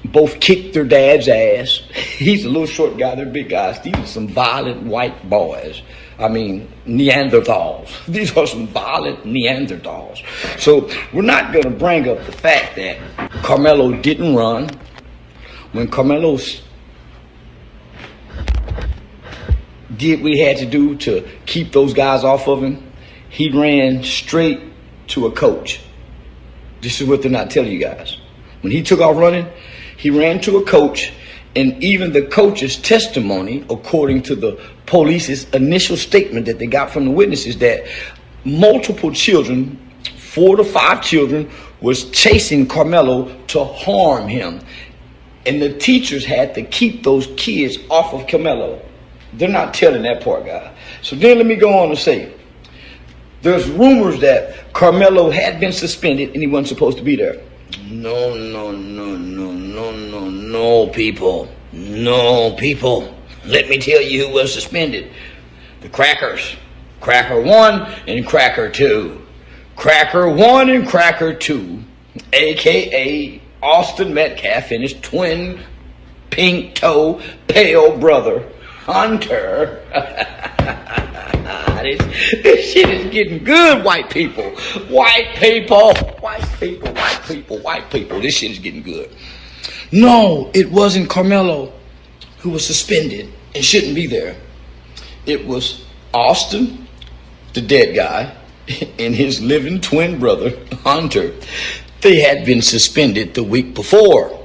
both kicked their dad's ass. He's a little short guy, they're big guys. These are some violent white boys. I mean, Neanderthals. These are some violent Neanderthals. So we're not going to bring up the fact that Carmelo didn't run. When Carmelo did what he had to do to keep those guys off of him, he ran straight to a coach. This is what they're not telling you guys. When he took off running, he ran to a coach, and even the coach's testimony, according to the police's initial statement that they got from the witnesses, that multiple children, 4 to 5 children, was chasing Carmelo to harm him. And the teachers had to keep those kids off of Carmelo. They're not telling that part, guy. So then let me go on to say, there's rumors that Carmelo had been suspended and he wasn't supposed to be there. No, people. No, people. Let me tell you who was suspended. The Crackers. Cracker 1 and Cracker 2. Cracker 1 and Cracker 2, a.k.a. Austin Metcalf and his twin pink toe pale brother, Hunter. This shit is getting good, white people. White people. White people, white people, white people. This shit is getting good. No, it wasn't Carmelo who was suspended and shouldn't be there. It was Austin, the dead guy, and his living twin brother, Hunter. They had been suspended the week before.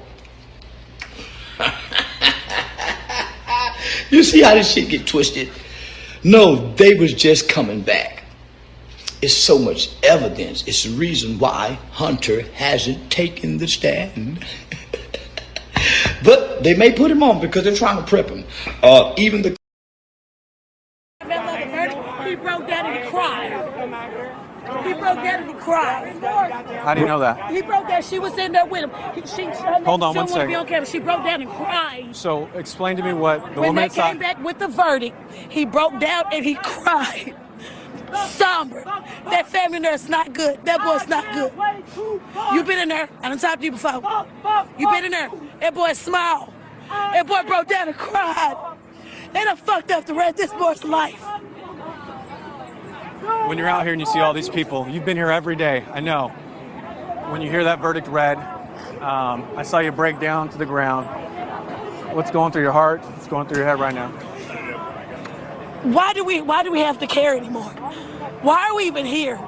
You see how this shit get twisted? No, they was just coming back. It's so much evidence. It's the reason why Hunter hasn't taken the stand. But they may put him on because they're trying to prep him. Even the... He broke down and he cried. He broke down and he cried. How do you know that? He broke down. She was in there with him. Hold on one second. Be on camera. She broke down and cried. So explain to me what the when woman they inside... came back with the verdict, he broke down and he cried. Somber. That family nurse not good. That boy's not good. You been in there. I done talked to you before. You been in there. That boy smiled. That boy broke down and cried. They done fucked up the rest of this boy's life. When you're out here and you see all these people, you've been here every day, I know. When you hear that verdict read, I saw you break down to the ground. What's going through your heart? What's going through your head right now? Why do we have to care anymore? Why are we even here?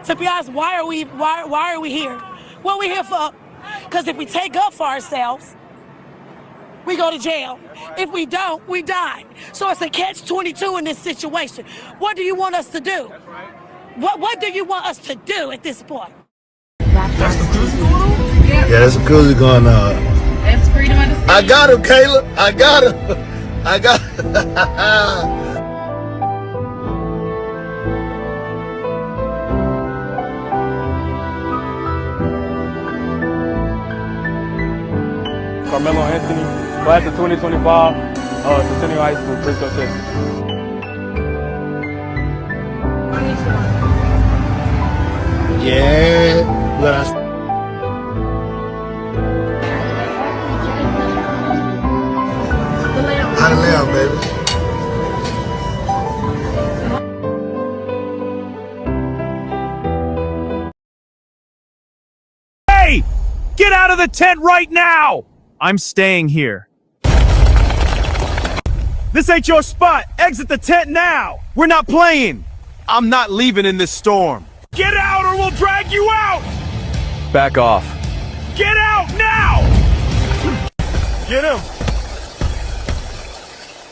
To be honest, why are we here? What are we here for? Because if we take up for ourselves, we go to jail. If we don't, we die. So it's a catch-22 in this situation. What do you want us to do? What do you want us to do at this point? That's the cruise going on? Yeah, that's the cruise going on. That's freedom of the sea. I got him, Kayla. I got him. I got him. Carmelo Anthony, class of 2025, Centennial High School, Frisco, Texas. Yeah, look, how to live, baby. Hey! Get out of the tent right now! I'm staying here. This ain't your spot! Exit the tent now! We're not playing! I'm not leaving in this storm. Get out or we'll drag you out! Back off. Get out now! Get him!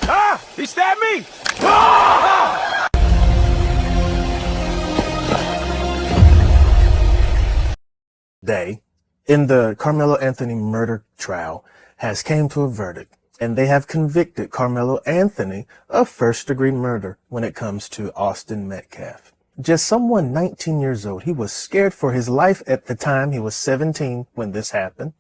Ah! He stabbed me! Ah! Day in the Carmelo Anthony murder trial has came to a verdict, and they have convicted Carmelo Anthony of first-degree murder when it comes to Austin Metcalf. Just someone 19 years old. He was scared for his life at the time. He was 17 when this happened.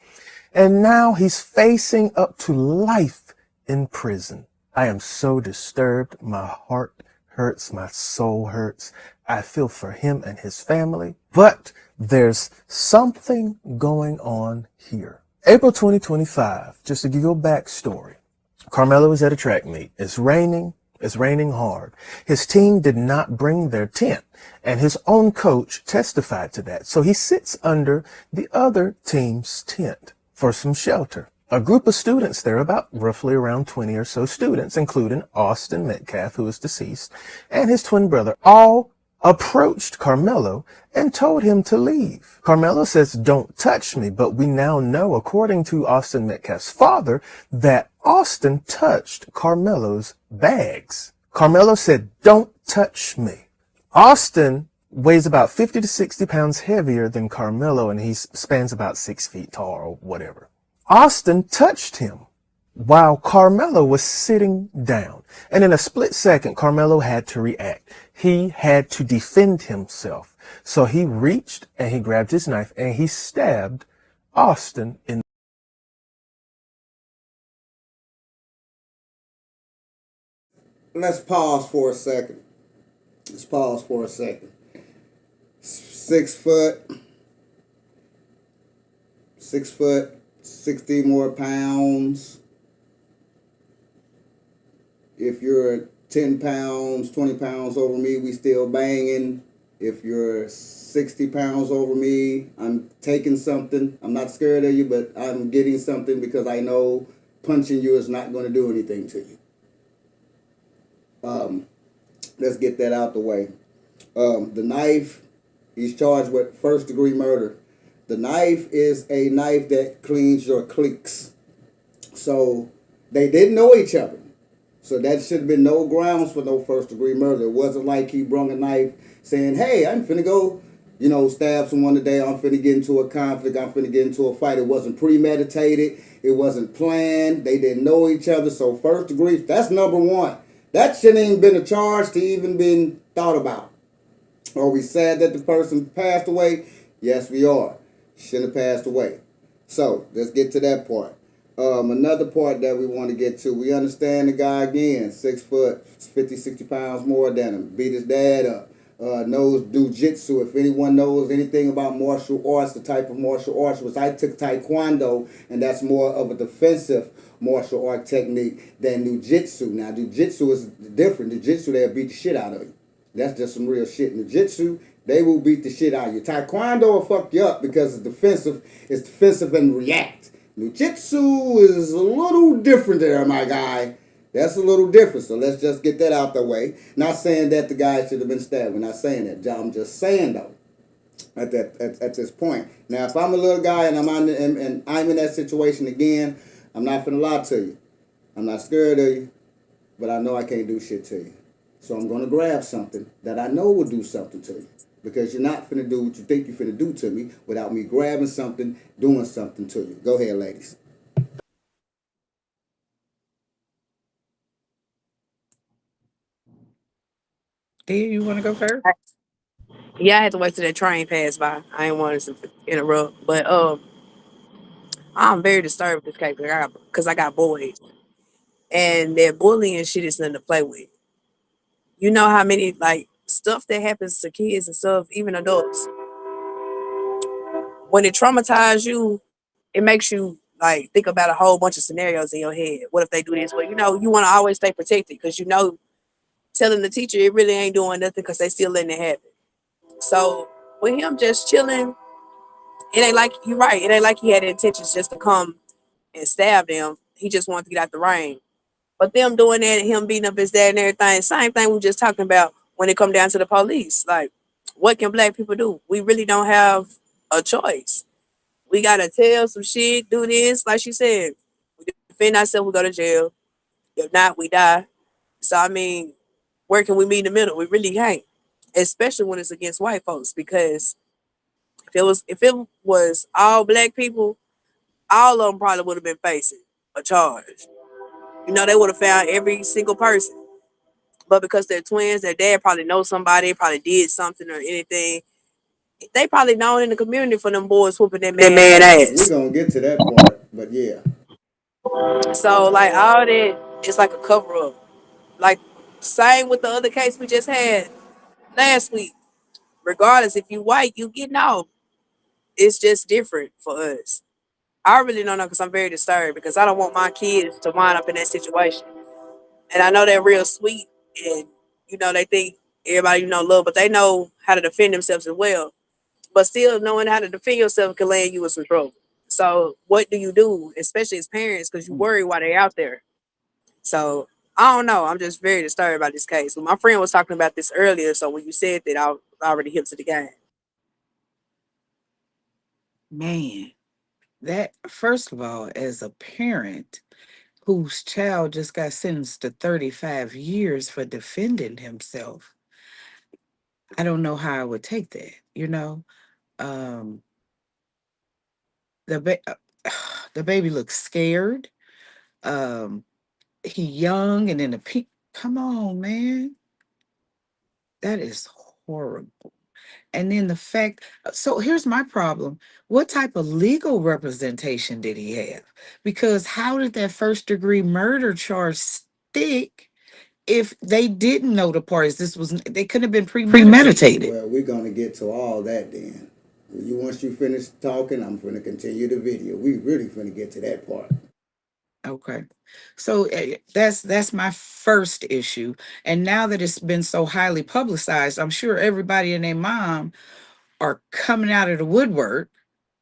And now he's facing up to life in prison. I am so disturbed. My heart hurts. My soul hurts. I feel for him and his family. But there's something going on here. April 2025, just to give you a backstory. Carmelo was at a track meet. It's raining hard. His team did not bring their tent, and his own coach testified to that. So he sits under the other team's tent for some shelter. A group of students there, about roughly around 20 or so students, including Austin Metcalf, who is deceased, and his twin brother, all approached Carmelo and told him to leave. Carmelo says, "Don't touch me," but we now know, according to Austin Metcalf's father, that Austin touched Carmelo's bags. Carmelo said, "Don't touch me." Austin weighs about 50 to 60 pounds heavier than Carmelo, and he spans about 6 feet tall or whatever. Austin touched him while Carmelo was sitting down. And in a split second, Carmelo had to react. He had to defend himself. So he reached and he grabbed his knife and he stabbed Austin in. Let's pause for a second. 6 foot, 60 more pounds. If you're 10 pounds, 20 pounds over me, we still banging. If you're 60 pounds over me, I'm taking something. I'm not scared of you, but I'm getting something because I know punching you is not going to do anything to you. Let's get that out the way. The knife, he's charged with first-degree murder. The knife is a knife that cleans your cleats. So they didn't know each other. So that should have been no grounds for no first-degree murder. It wasn't like he brung a knife saying, "Hey, I'm finna go, stab someone today. I'm finna get into a conflict. I'm finna get into a fight." It wasn't premeditated. It wasn't planned. They didn't know each other. So first degree, that's number one. That shouldn't even been a charge to even been thought about. Are we sad that the person passed away? Yes, we are. Shouldn't have passed away. So let's get to that part. Another part that we want to get to, we understand the guy again, 6 foot, 50, 60 pounds more than him, beat his dad up, knows jujitsu. If anyone knows anything about martial arts, the type of martial arts, was I took taekwondo, and that's more of a defensive martial art technique than jujitsu. Now, jujitsu is different. Jujitsu, they'll beat the shit out of you. That's just some real shit. Jujitsu, they will beat the shit out of you. Taekwondo will fuck you up because it's defensive and react. Jiu-jitsu is a little different there, my guy. That's a little different. So let's just get that out the way. Not saying that the guy should have been stabbed. We're not saying that. I'm just saying, though, at this point. Now, if I'm a little guy and I'm in that situation again, I'm not finna lie to you. I'm not scared of you, but I know I can't do shit to you. So I'm gonna grab something that I know will do something to you. Because you're not finna do what you think you're finna do to me without me grabbing something, doing something to you. Go ahead, ladies. Dear, you want to go first? Yeah, I had to wait till that train passed by. I ain't want to interrupt, but I'm very disturbed with this case because I got boys, and that bullying shit is nothing to play with. You know how many like stuff that happens to kids and stuff, even adults. When it traumatizes you, it makes you like think about a whole bunch of scenarios in your head. What if they do this? Well, you know, you want to always stay protected because you know, telling the teacher it really ain't doing nothing because they still letting it happen. So with him just chilling, it ain't like you're right. It ain't like he had intentions just to come and stab them. He just wanted to get out the rain. But them doing that, him beating up his dad and everything, same thing we just talking about when it come down to the police. Like, what can black people do? We really don't have a choice. We gotta tell some shit, do this, like she said. We defend ourselves, we go to jail. If not, we die. So I mean, where can we meet in the middle? We really can't. Especially when it's against white folks, because if it was all black people, all of them probably would have been facing a charge. You know, they would have found every single person. But because they're twins, their dad probably knows somebody, probably did something or anything. They probably known in the community for them boys whooping that man ass. We're gonna get to that part, but yeah. So like all that is like a cover up. Like same with the other case we just had last week. Regardless if you white, you getting off. It's just different for us. I really don't know because I'm very disturbed because I don't want my kids to wind up in that situation. And I know they're real sweet and you know they think everybody love, but they know how to defend themselves as well. But still knowing how to defend yourself can land you in some trouble. So what do you do, especially as parents, because you worry while they're out there? So I don't know. I'm just very disturbed by this case. But my friend was talking about this earlier, so when you said that, I was already hip to the game. Man, that first of all, as a parent whose child just got sentenced to 35 years for defending himself, I don't know how I would take that, you know? Um, the the baby looks scared. Um, he young and in a pink. Come on, man. That is horrible. And then the fact, so here's my problem. What type of legal representation did he have? Because how did that first degree murder charge stick if they didn't know the parties? They couldn't have been premeditated. Well, we're gonna get to all that then. Once you finish talking, I'm gonna continue the video. We really finna get to that part. Okay. So that's my first issue. And now that it's been so highly publicized, I'm sure everybody and their mom are coming out of the woodwork,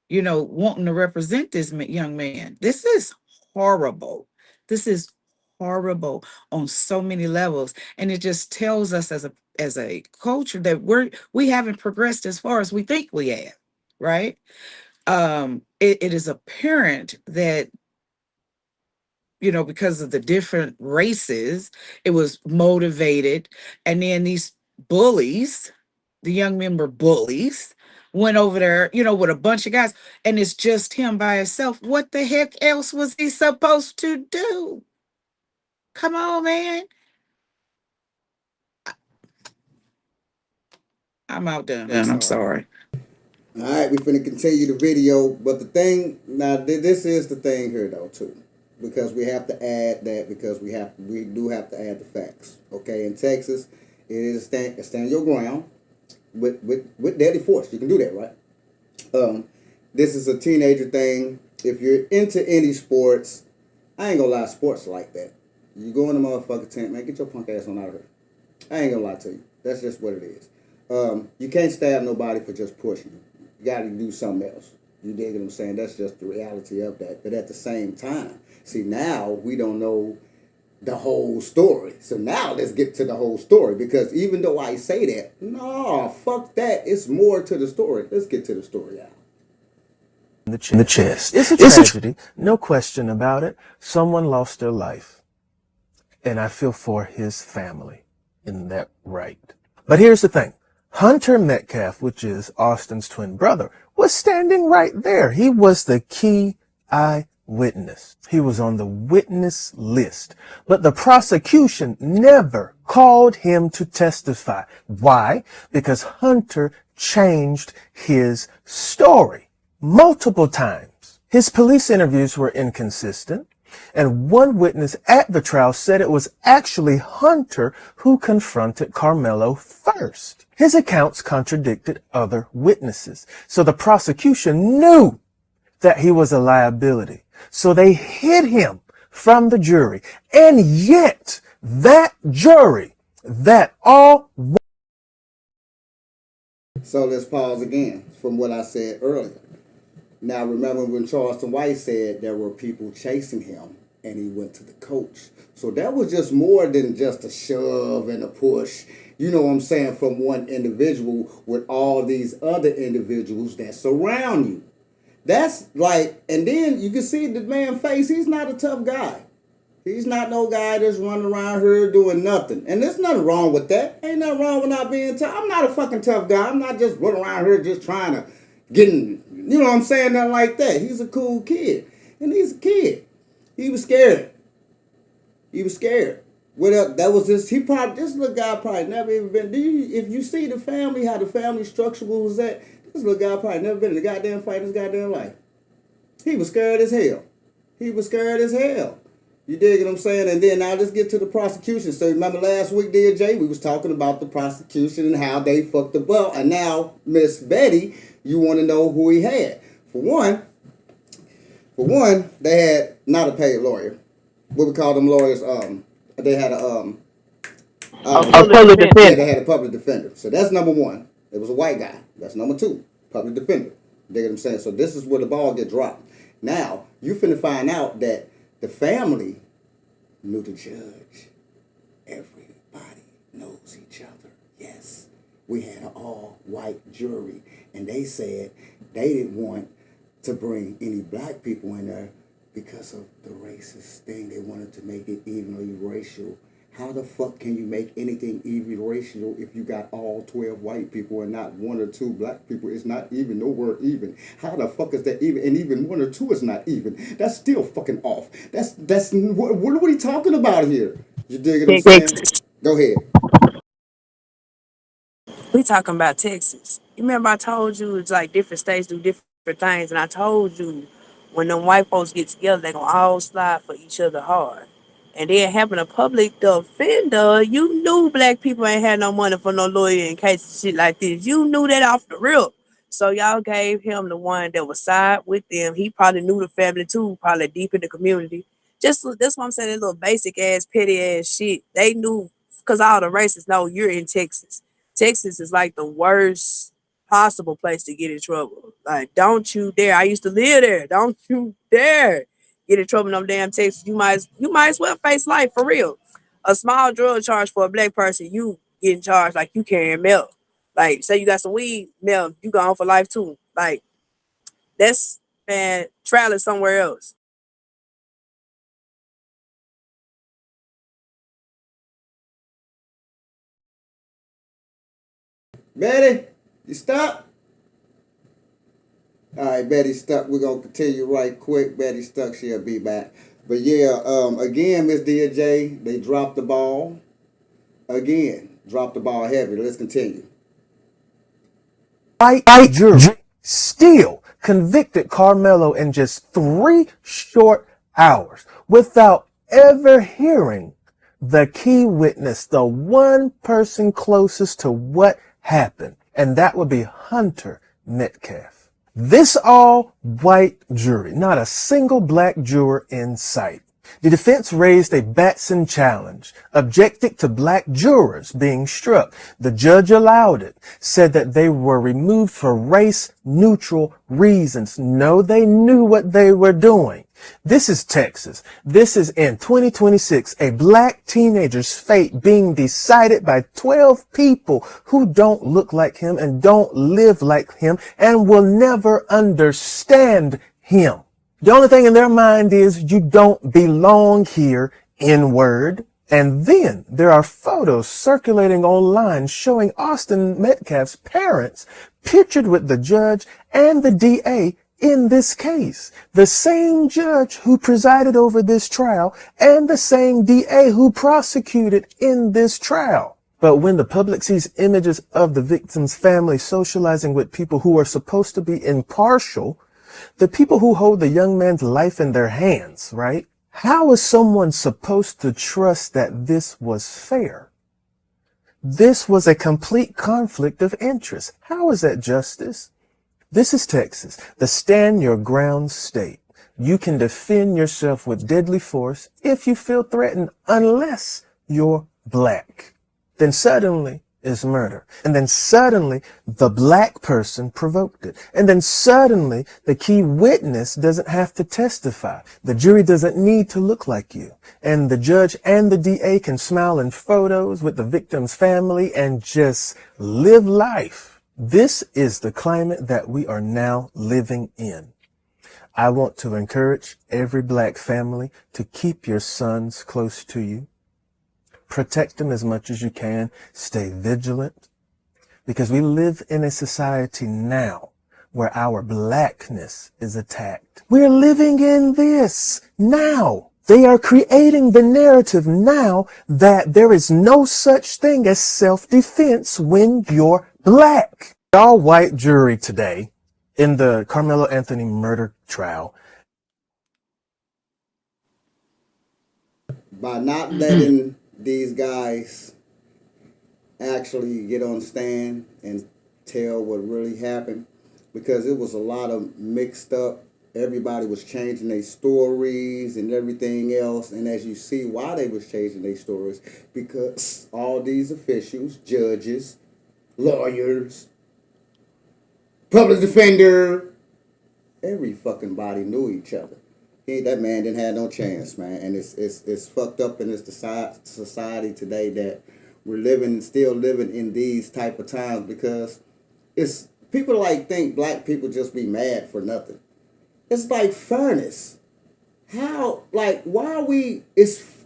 wanting to represent this young man. This is horrible. This is horrible on so many levels. And it just tells us as a culture that we haven't progressed as far as we think we have, right? It is apparent that because of the different races, it was motivated. And then these bullies, the young men were bullies, went over there, with a bunch of guys, and it's just him by himself. What the heck else was he supposed to do? Come on, man. I'm outdone. I'm sorry. All right, we finna continue the video, but the thing now, this is the thing here though too, because we have to add that because we do have to add the facts. Okay, in Texas, it is stand your ground with deadly force. You can do that, right? This is a teenager thing. If you're into any sports, I ain't gonna lie, sports like that. You go in the motherfucking tent, man, get your punk ass on out of here. I ain't gonna lie to you. That's just what it is. You can't stab nobody for just pushing you. You got to do something else. You dig what I'm saying? That's just the reality of that. But at the same time, see, now we don't know the whole story. So now let's get to the whole story. Because even though I say that, no, fuck that. It's more to the story. Let's get to the story, y'all. in the chest. It's a tragedy, no question about it. Someone lost their life, and I feel for his family in that right. But here's the thing. Hunter Metcalf, which is Austin's twin brother, was standing right there. He was the key eyewitness. He was on the witness list. But the prosecution never called him to testify. Why? Because Hunter changed his story multiple times. His police interviews were inconsistent, and one witness at the trial said it was actually Hunter who confronted Carmelo first. His accounts contradicted other witnesses, so the prosecution knew that he was a liability. So they hid him from the jury, and yet that jury, that all... So let's pause again from what I said earlier. Now remember when Charleston White said there were people chasing him and he went to the coach. So that was just more than just a shove and a push. You know what I'm saying, from one individual with all these other individuals that surround you. That's like, and then you can see the man's face, he's not a tough guy. He's not no guy that's running around here doing nothing. And there's nothing wrong with that. Ain't nothing wrong with not being tough. I'm not a fucking tough guy. I'm not just running around here just trying to get in, you know what I'm saying, nothing like that. He's a cool kid. And he's a kid. He was scared. He was scared. That was this little guy probably never even been, if you see the family, how the family structure was that, this little guy probably never been in a goddamn fight in his goddamn life. He was scared as hell. He was scared as hell. You dig what I'm saying? And then now let's get to the prosecution. So remember last week, DJ, we was talking about the prosecution and how they fucked the ball. And now, Miss Betty, you want to know who he had. For one, they had not a paid lawyer. What we call them lawyers, they had a public defender. Yeah, they had a public defender. So that's number one. It was a white guy. That's number two, public defender. Dig what I'm saying? So this is where the ball get dropped. Now, you finna find out that the family knew the judge. Everybody knows each other. Yes. We had an all-white jury, and they said they didn't want to bring any black people in there because of the racist thing. They wanted to make it evenly racial. How the fuck can you make anything even racial if you got all 12 white people and not one or two black people? It's not even, nowhere even. How the fuck is that even? And even one or two is not even. That's still fucking off. What are we talking about here? You dig what I'm saying? Go ahead. We talking about Texas. You remember I told you it's like different states do different things, and I told you when them white folks get together, they gonna all slide for each other hard. And then having a public defender, you knew black people ain't had no money for no lawyer in case of shit like this. You knew that off the rip. So y'all gave him the one that was side with them. He probably knew the family too, probably deep in the community. Just that's what I'm saying, that little basic ass, petty ass shit. They knew, because all the racists know you're in Texas. Texas is like the worst possible place to get in trouble. Like, don't you dare. I used to live there. Don't you dare get in trouble in them damn Texas. You might as well face life for real. A small drug charge for a black person, you getting charged like you carrying milk. Like, say you got some weed, milk, you gone for life too. Like, that's, man, traveling somewhere else. Betty, you stuck? All right, Betty stuck. We're going to continue right quick. Betty stuck. She'll be back. But yeah, again, Miss DJ, they dropped the ball. Again, dropped the ball heavy. Let's continue. White jury still convicted Carmelo in just 3 short hours without ever hearing the key witness, the one person closest to what happened, and that would be Hunter Metcalf. This all-white jury, not a single black juror in sight. The defense raised a Batson challenge, objected to black jurors being struck. The judge allowed it, said that they were removed for race-neutral reasons. No, they knew what they were doing. This is Texas. This is in 2026, a black teenager's fate being decided by 12 people who don't look like him and don't live like him and will never understand him. The only thing in their mind is you don't belong here, N-word. And then there are photos circulating online showing Austin Metcalf's parents pictured with the judge and the DA in this case. The same judge who presided over this trial and the same DA who prosecuted in this trial. But when the public sees images of the victim's family socializing with people who are supposed to be impartial, the people who hold the young man's life in their hands, right? How is someone supposed to trust that this was fair? This was a complete conflict of interest. How is that justice? This is Texas, the stand your ground state. You can defend yourself with deadly force if you feel threatened unless you're black. Then suddenly is murder. And then suddenly the black person provoked it. And then suddenly the key witness doesn't have to testify. The jury doesn't need to look like you. And the judge and the DA can smile in photos with the victim's family and just live life. This is the climate that we are now living in. I want to encourage every black family to keep your sons close to you. Protect them as much as you can. Stay vigilant. Because we live in a society now where our blackness is attacked. We're living in this now. They are creating the narrative now that there is no such thing as self-defense when you're black. All white jury today in the Carmelo Anthony murder trial. By not letting these guys actually get on stand and tell what really happened, because it was a lot of mixed up. Everybody was changing their stories and everything else. And as you see why they was changing their stories, because all these officials, judges, lawyers, public defender, every fucking body knew each other. That man didn't have no chance, man. And it's fucked up in this society today that we're still living in these type of times, because it's people like think black people just be mad for nothing. It's like fairness. How, like, why are we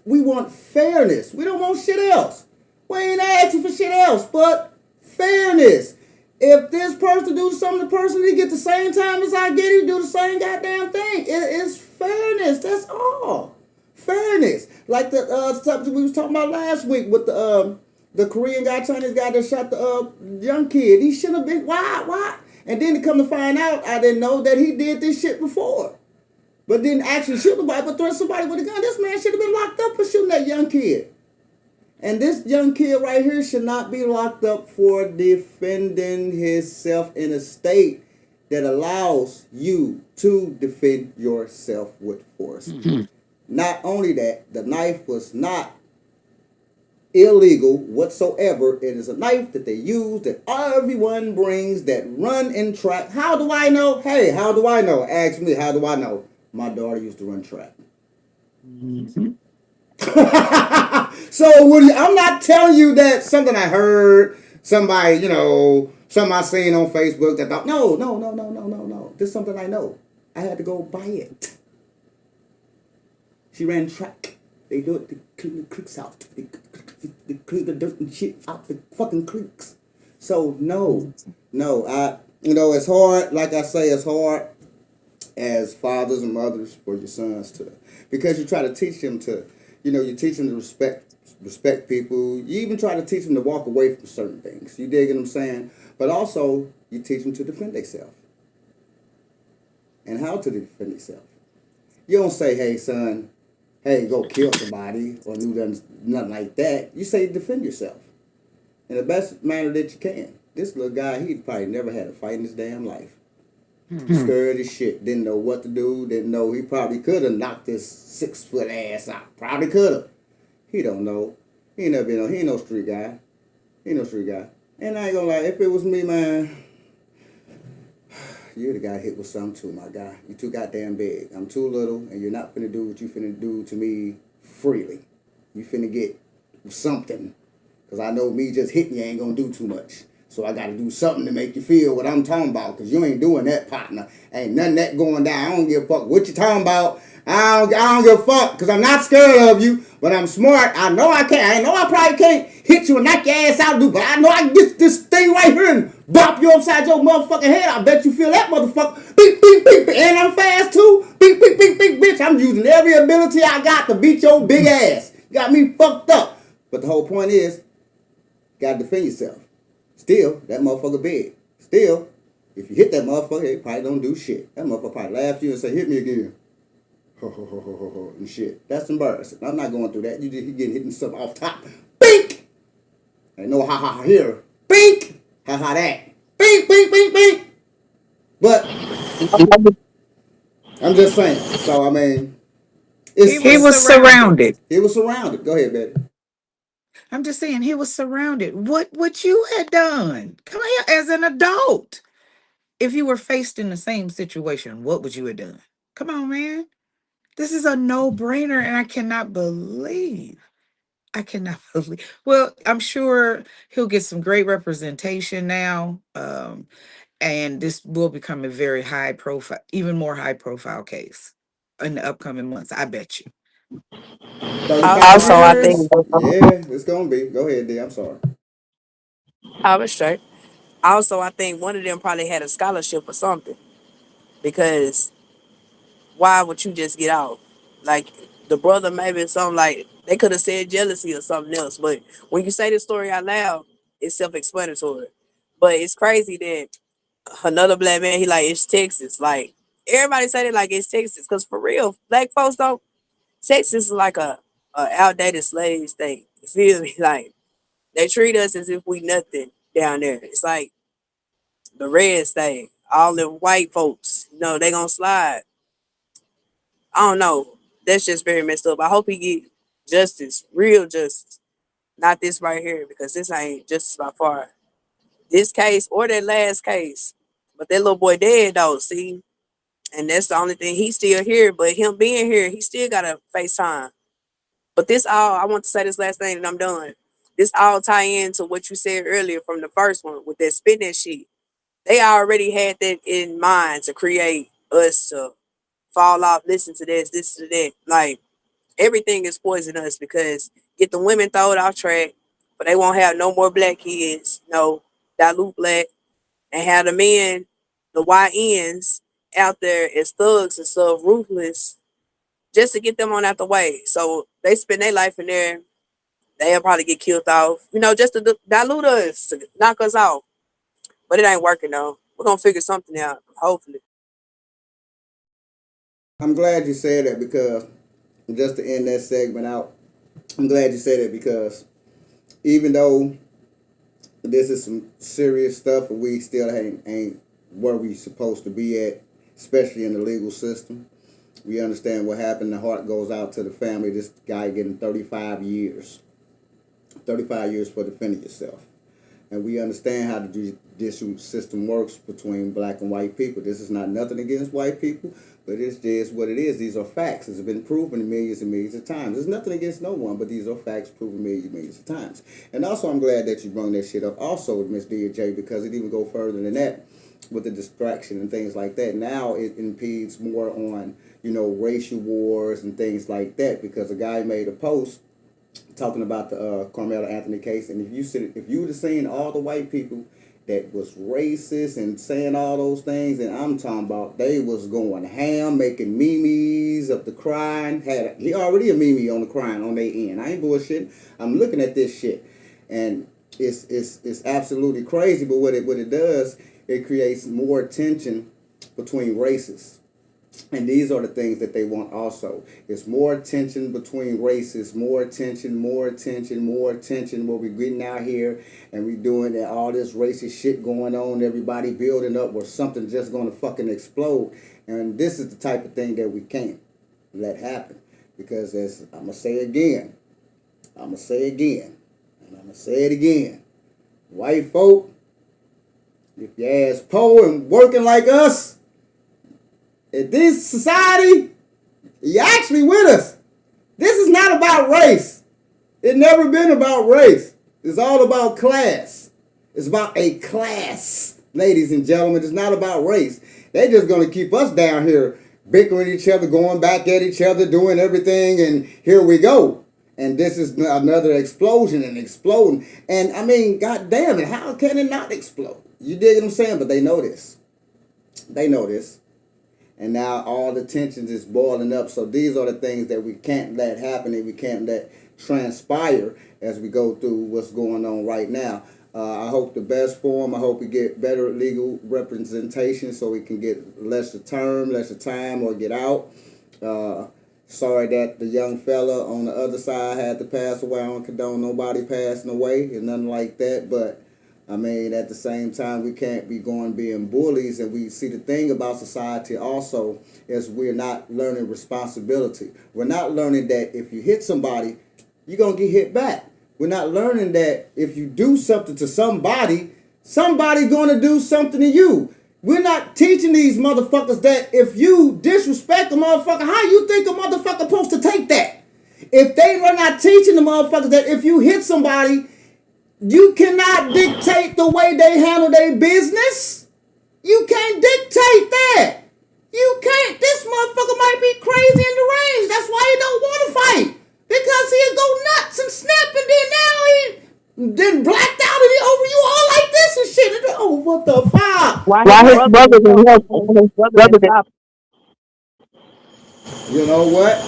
want fairness. We don't want shit else. We ain't asking for shit else but fairness. If this person do something to person, he get the same time as I get, he do the same goddamn thing. It's fairness. That's all. Fairness. Like the stuff we was talking about last week with the Korean guy, Chinese guy that shot the young kid. He shouldn't have been. Why? And then to come to find out, I didn't know that he did this shit before. But didn't actually shoot nobody, but threatened somebody with a gun. This man should have been locked up for shooting that young kid. And this young kid right here should not be locked up for defending himself in a state that allows you to defend yourself with force. Mm-hmm. Not only that, the knife was not illegal whatsoever. It is a knife that they use, that everyone brings, that run and track. How do I know? Hey, how do I know? Ask me, how do I know? My daughter used to run track. Mm-hmm. So I'm not telling you that something I heard, somebody, something I seen on Facebook that thought, no. This is something I know. I had to go buy it. She ran track. They do it to clean the creeks out. They clean the dirt and shit out the fucking creeks. So no, it's hard. Like I say, it's hard as fathers and mothers for your sons to, because you try to teach them to, you teach them to respect people. You even try to teach them to walk away from certain things. You dig what I'm saying? But also, you teach them to defend themselves. And how to defend themselves. You don't say, hey, son, hey, go kill somebody or do nothing like that. You say defend yourself in the best manner that you can. This little guy, he probably never had a fight in his damn life. Mm-hmm. Scared as shit. Didn't know what to do. Didn't know. He probably could have knocked his 6-foot ass out. Probably could have. He don't know. He ain't never been on. He ain't no street guy. And I ain't gonna lie. If it was me, man, You'd have got hit with something too, my guy. You too goddamn big. I'm too little, and you're not finna do what you finna do to me freely. You finna get something. Because I know me just hitting you ain't gonna do too much. So I gotta do something to make you feel what I'm talking about. Because you ain't doing that, partner. Ain't nothing that going down. I don't give a fuck what you talking about. I don't give a fuck. Because I'm not scared of you. But I'm smart. I know I can't. I know I probably can't hit you and knock your ass out, dude. But I know I can get this thing right here and bop you upside your motherfucking head. I bet you feel that motherfucker. Beep, beep, beep, beep. And I'm fast too. Beep, beep, beep, beep, bitch. I'm using every ability I got to beat your big ass. You got me fucked up. But the whole point is, you gotta defend yourself. Still, that motherfucker big. Still, if you hit that motherfucker, it probably don't do shit. That motherfucker probably laugh at you and say, hit me again. Ho, ho, ho, ho, ho, ho, and shit. That's embarrassing. I'm not going through that. You just getting hitting something off top. Bink! Ain't no ha ha ha here. Bink! Ha ha that. Bink, bink, bink, bink! But, I'm just saying. So, I mean, He was surrounded. He was surrounded. Go ahead, baby. I'm just saying he was surrounded. What you had done? Come here, as an adult. If you were faced in the same situation, what would you have done? Come on, man. This is a no-brainer, and I cannot believe. Well, I'm sure he'll get some great representation now. And this will become a very high profile, even more high profile case in the upcoming months. I bet you. 35 Also, I years? think Yeah, it's gonna be. Go ahead, D. I'm sorry. I was straight. Also, I think one of them probably had a scholarship or something because why would you just get out? Like the brother, maybe something like they could have said jealousy or something else. But when you say this story out loud, it's self-explanatory. But it's crazy that another black man, he like it's Texas. Like everybody say it like it's Texas, because for real, black folks don't. Texas is like a outdated slave state. You feel me? Like they treat us as if we nothing down there. It's like the red state. All the white folks, they gonna slide. I don't know. That's just very messed up. I hope he get justice, real justice. Not this right here, because this ain't justice by far. This case or that last case. But that little boy dead though, see? And that's the only thing. He's still here, but him being here, he still gotta face time. But this all, I want to say this last thing and I'm done. This all tie into what you said earlier from the first one with that spinning shit. They already had that in mind to create us to fall off, listen to this to that. Like everything is poisonous because get the women thrown off track, but they won't have no more black kids, no dilute black, and have the men, the YNs out there as thugs and stuff, ruthless, just to get them on out the way. So they spend their life in there. They'll probably get killed off, just to dilute us, to knock us out. But it ain't working though. We're gonna figure something out, hopefully. I'm glad you said that because just to end that segment out, I'm glad you said it because even though this is some serious stuff, we still ain't where we supposed to be at, especially in the legal system. We understand what happened. The heart goes out to the family. This guy getting 35 years. 35 years for defending yourself. And we understand how the judicial system works between black and white people. This is not nothing against white people, but it's just what it is. These are facts. It's been proven millions and millions of times. There's nothing against no one, but these are facts proven millions and millions of times. And also, I'm glad that you brought that shit up also, Miss D&J, because it even go further than that with the distraction and things like that. Now it impedes more on, racial wars and things like that, because a guy made a post talking about the Carmelo Anthony case, and if you would have seen all the white people that was racist and saying all those things, and I'm talking about they was going ham, making memes of the crying. He already a meme on the crying on their end. I ain't bullshitting. I'm looking at this shit, and it's absolutely crazy. But what it does, it creates more tension between races. And these are the things that they want also. It's more tension between races, more tension, where we're getting out here and we're doing all this racist shit going on, everybody building up where something's just going to fucking explode. And this is the type of thing that we can't let happen. Because as I'm going to say again, and I'm going to say it again, white folk, if your ass poor and working like us, In this society, you're actually with us. This is not about race. It's never been about race. It's all about class. It's about a class, ladies and gentlemen. It's not about race. They're just going to keep us down here bickering each other, going back at each other, doing everything, and here we go. And this is another explosion and exploding. And I mean, god damn it, how can it not explode? You dig what I'm saying? But they know this. They know this. And now all the tensions is boiling up. So these are the things that we can't let happen and we can't let transpire as we go through what's going on right now. I hope the best for him. I hope we get better legal representation so we can get lesser term, lesser time, or get out. Sorry that the young fella on the other side had to pass away. I don't condone nobody passing away and nothing like that. But, I mean, at the same time, we can't be going being bullies. And we see the thing about society also is we're not learning responsibility. We're not learning that if you hit somebody, you're going to get hit back. We're not learning that if you do something to somebody, somebody's going to do something to you. We're not teaching these motherfuckers that if you disrespect a motherfucker, how you think a motherfucker supposed to take that? If they are not teaching the motherfuckers that if you hit somebody, you cannot dictate the way they handle their business. You can't dictate that. You can't. This motherfucker might be crazy in the range. That's why he don't want to fight. Because he'll go nuts and snap, and then now he then blacked out and he over you all like this and shit. And, oh, what the fuck? Why his brother didn't help him? His brother didn't. You know what?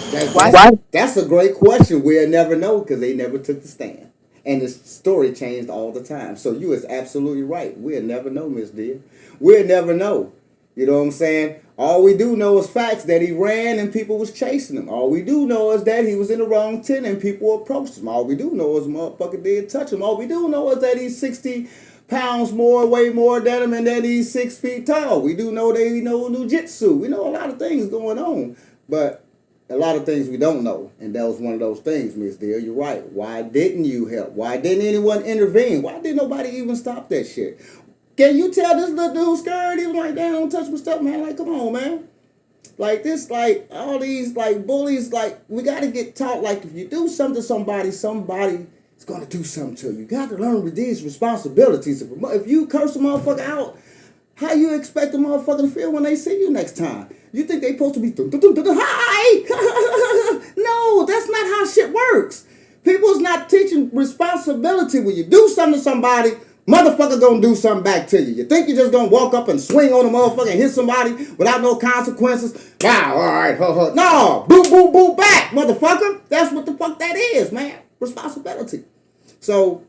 That's a great question. We'll never know because they never took the stand. And the story changed all the time. So you is absolutely right. We'll never know, Miss Dear. We'll never know. You know what I'm saying? All we do know is facts that he ran and people was chasing him. All we do know is that he was in the wrong tent and people approached him. All we do know is motherfucker did touch him. All we do know is that he's 60 pounds more, way more than him, and that he's 6 feet tall. We do know that he know jiu-jitsu. We know a lot of things going on. But a lot of things we don't know. And that was one of those things, Miss Dear. You're right. Why didn't you help? Why didn't anyone intervene? Why didn't nobody even stop that shit? Can you tell this little dude scared? He was like, damn, don't touch my stuff, man. Like, come on, man. Like, this, like, all these, like, bullies, like, we got to get taught, like, if you do something to somebody, somebody is going to do something to you. You got to learn with these responsibilities. If you curse a motherfucker out, how you expect a motherfucker to feel when they see you next time? You think they supposed to be, hi? No, that's not how shit works. People's not teaching responsibility. When you do something to somebody, motherfucker gonna do something back to you. You think you're just gonna walk up and swing on a motherfucker and hit somebody without no consequences? Wow, all right, no, boop, boop, boop, back, motherfucker. That's what the fuck that is, man. Responsibility. So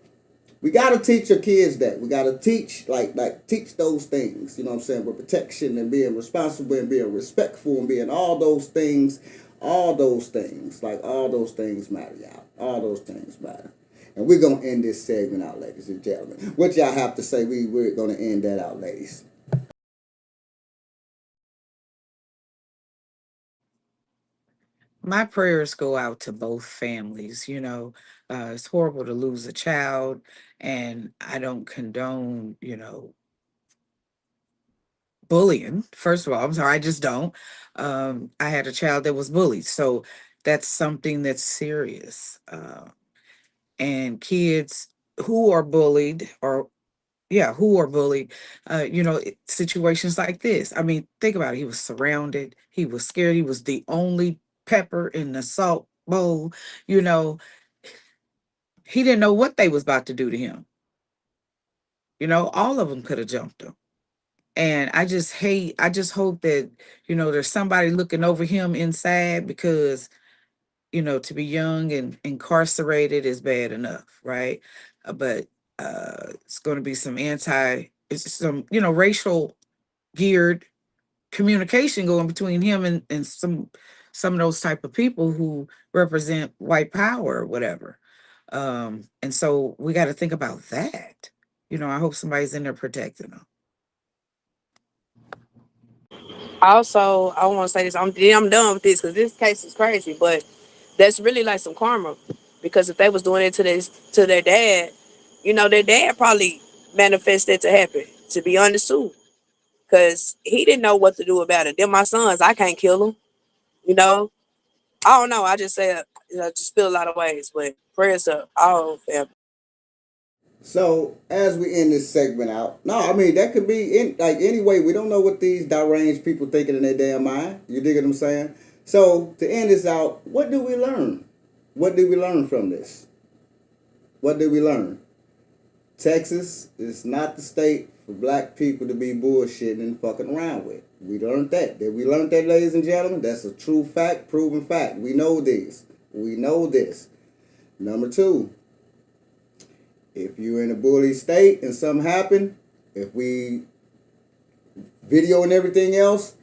we gotta teach your kids that. We gotta teach, like teach those things. You know what I'm saying? With protection and being responsible and being respectful and being all those things. All those things, like all those things matter, y'all. All those things matter. And we're going to end this segment out, ladies and gentlemen. What y'all have to say, we're going to end that out, ladies. My prayers go out to both families. You know, it's horrible to lose a child, and I don't condone, bullying. First of all, I'm sorry, I just don't. I had a child that was bullied, so that's something that's serious. And kids who are bullied, or who are bullied, situations like this. I mean, think about it. He was surrounded. He was scared. He was the only pepper in the salt bowl. You know, he didn't know what they was about to do to him. All of them could have jumped him. And I just hope that, there's somebody looking over him inside, because, to be young and incarcerated is bad enough, right? But it's going to be some racial geared communication going between him and some of those type of people who represent white power or whatever. And so we got to think about that. I hope somebody's in there protecting them. Also, I want to say this. I'm done with this because this case is crazy, but that's really like some karma. Because if they was doing it to their dad, their dad probably manifested to happen. To be honest too, because he didn't know what to do about it. They're my sons. I can't kill them. You know, I don't know. I just say, just feel a lot of ways, but prayers up all family. So as we end this segment out, no, I mean that could be in like anyway. We don't know what these deranged people thinking in their damn mind. You dig what I'm saying? So to end this out, what do we learn? What did we learn from this? What did we learn? Texas is not the state for black people to be bullshitting and fucking around with. We learned that. Did we learn that, ladies and gentlemen? That's a true fact, proven fact. We know this. We know this. Number two, if you're in a bully state and something happened, if we video and everything else,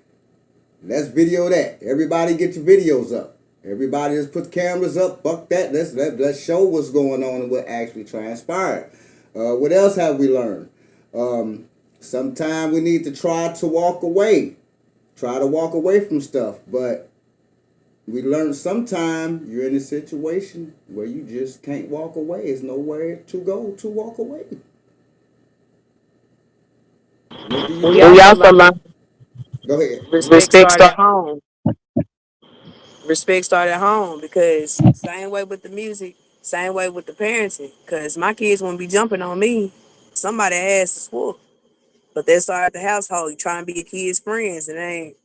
let's video that. Everybody get your videos up. Everybody just put cameras up. Fuck that. Let's show what's going on and what actually transpired. What else have we learned? Sometimes we need to try to walk away. Try to walk away from stuff. But we learned sometimes you're in a situation where you just can't walk away. There's nowhere to go to walk away. We also learned Go ahead. respect started at home. Respect started at home because same way with the music, same way with the parenting. Because my kids won't be jumping on me. Somebody ass is full. But that's all at the household. You trying to be your kids' friends. It ain't,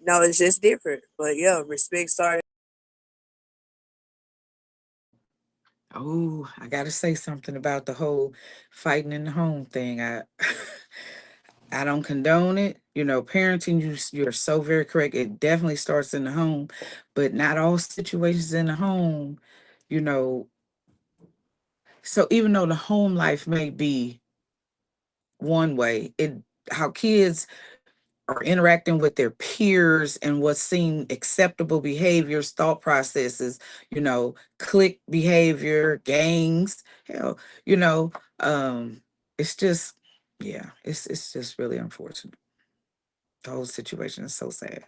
no, it's just different. But yeah, respect started. Oh, I gotta say something about the whole fighting in the home thing. I don't condone it. You know, parenting, you're so very correct. It definitely starts in the home, but not all situations in the home, you know. So even though the home life may be one way, how kids are interacting with their peers and what's seen acceptable behaviors, thought processes, you know, clique behavior, gangs, hell, you know, it's just, yeah, it's just really unfortunate. The whole situation is so sad.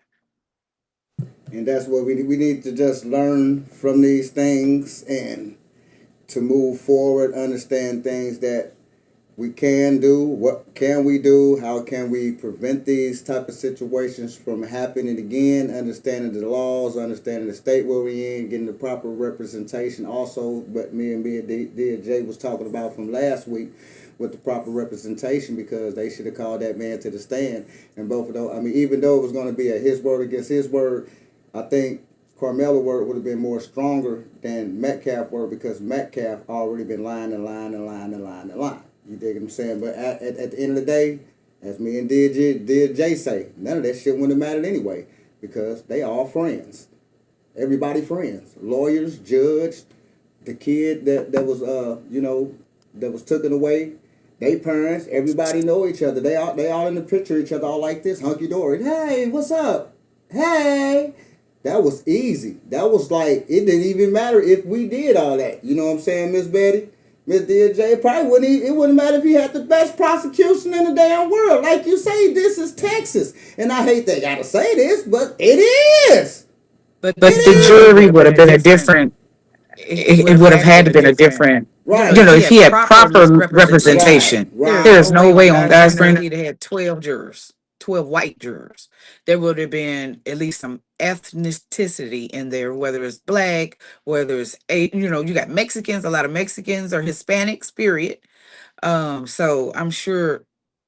And that's what we need to just learn from these things and to move forward, understand things that we can do. What can we do? How can we prevent these type of situations from happening again? Understanding the laws, understanding the state where we're in, getting the proper representation. Also, what me and Jay was talking about from last week with the proper representation, because they should have called that man to the stand. And both of those, I mean, even though it was going to be a his word against his word, I think Carmelo word would have been more stronger than Metcalf word, because Metcalf already been lying and lying and lying and lying and lying. You dig what I'm saying? But at the end of the day, as me and Jay say, none of that shit wouldn't have mattered anyway, because they all friends. Everybody friends. Lawyers, judge, the kid that was that was taken away, they parents, everybody know each other. They all in the picture each other, all like this, hunky dory. Hey, what's up? Hey. That was easy. That was like, it didn't even matter if we did all that. You know what I'm saying, Miss Betty? Miss DJ, it wouldn't matter if he had the best prosecution in the damn world. Like you say, this is Texas. And I hate they gotta say this, but it is. But the jury would have been a different, it would have had to been a different, right. You know, if he had proper representation. Right. There's no way on God's green he'd have had 12 jurors, 12 white jurors. There would have been at least some ethnicity in there, whether it's black, whether it's you got Mexicans, a lot of Mexicans or Hispanics, period. So I'm sure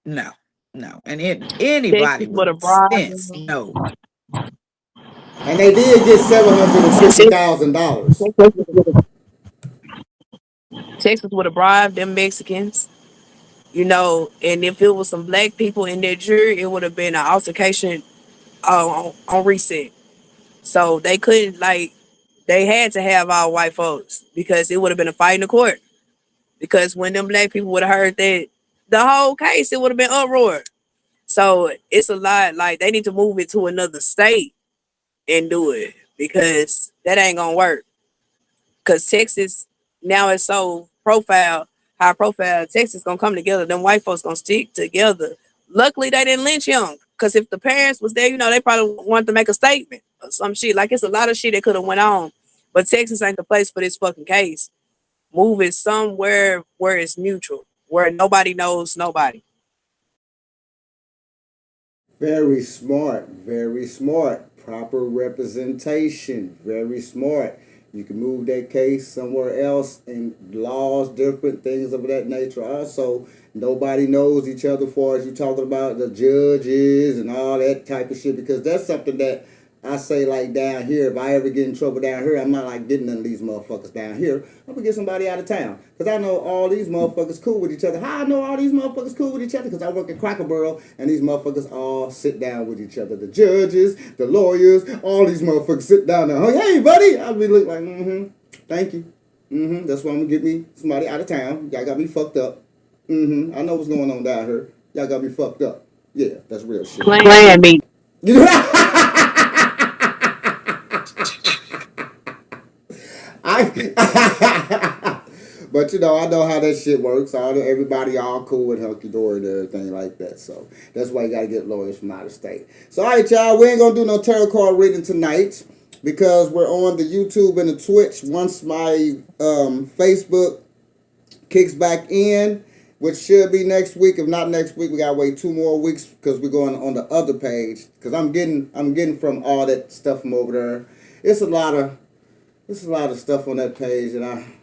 no. And anybody with sense, no. And they did get $750,000. Texas would have bribed them Mexicans, you know, and if it was some black people in their jury, it would have been an altercation on reset. So they couldn't, they had to have all white folks, because it would have been a fight in the court. Because when them black people would have heard that, the whole case, it would have been uproar. So it's a lot, like they need to move it to another state and do it, because that ain't gonna work. Because Texas now is so high profile. Texas gonna come together. Them white folks gonna stick together. Luckily, they didn't lynch Young. Because if the parents was there, they probably wanted to make a statement or some shit. Like, it's a lot of shit that could have went on. But Texas ain't the place for this fucking case. Move it somewhere where it's mutual, where nobody knows nobody. Very smart. Very smart. Proper representation. Very smart. You can move that case somewhere else, and laws, different things of that nature. Also, nobody knows each other as far as you talking about the judges and all that type of shit, because that's something that I say, like, down here, if I ever get in trouble down here, I'm not like getting none of these motherfuckers down here. I'm gonna get somebody out of town, because I know all these motherfuckers cool with each other. How I know all these motherfuckers cool with each other? Because I work at Cracker Barrel, and these motherfuckers all sit down with each other. The judges, the lawyers, all these motherfuckers sit down there. Hey, buddy! I'll be look like, thank you. That's why I'm gonna get me somebody out of town. Y'all got me fucked up. I know what's going on down here. Y'all got me fucked up. Yeah, that's real shit. Plan me. But you know, I know how that shit works. Everybody all cool and hunky dory and everything like that. So that's why you gotta get lawyers from out of state. So alright, y'all, we ain't gonna do no tarot card reading tonight because we're on the YouTube and the Twitch. Once my Facebook kicks back in, which should be next week. If not next week, we gotta wait 2 more weeks because we're going on the other page. Because I'm getting from all that stuff from over there. It's a lot of stuff on that page, and I'm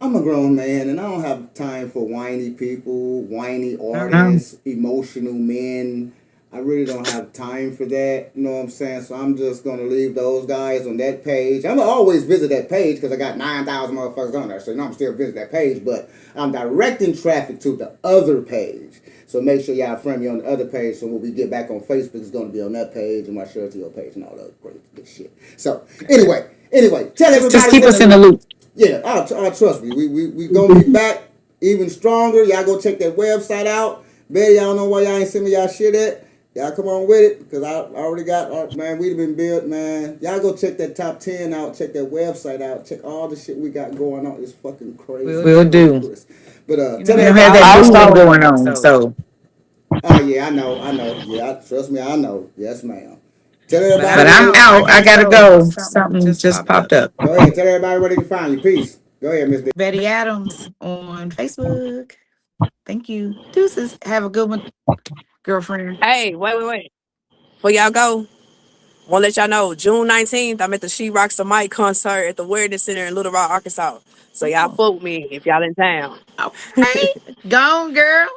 a grown man, and I don't have time for whiny people, whiny artists, emotional men. I really don't have time for that. You know what I'm saying? So I'm just gonna leave those guys on that page. I'm gonna always visit that page because I got 9,000 motherfuckers on there. So you know I'm still visit that page, but I'm directing traffic to the other page. So make sure y'all friend me on the other page. So when we get back on Facebook, it's gonna be on that page and my Cher're to your page and all that great good shit. So anyway, tell everybody. Just keep us in the loop. Yeah, trust me. We gonna be back even stronger. Y'all go check that website out. Bet y'all know why y'all ain't send me y'all shit at. Y'all come on with it, because I already got, man, we've been built, man. Y'all go check that top 10 out, check that website out, check all the shit we got going on. It's fucking crazy. We'll do. But tell me have that stuff going on, so. Oh, yeah, I know. Yeah, trust me, I know. Yes, ma'am. Tell everybody. But I'm out. I gotta go. Something just popped up. Go ahead. Tell everybody where they can find you. Peace. Go ahead, Miss D. Betty Adams on Facebook. Thank you. Deuces. Have a good one, girlfriend. Hey, wait. Before y'all go, want to let y'all know, June 19th, I'm at the She Rocks the Mic concert at the Awareness Center in Little Rock, Arkansas. So y'all fuck with me if y'all in town. Okay. Go on, girl.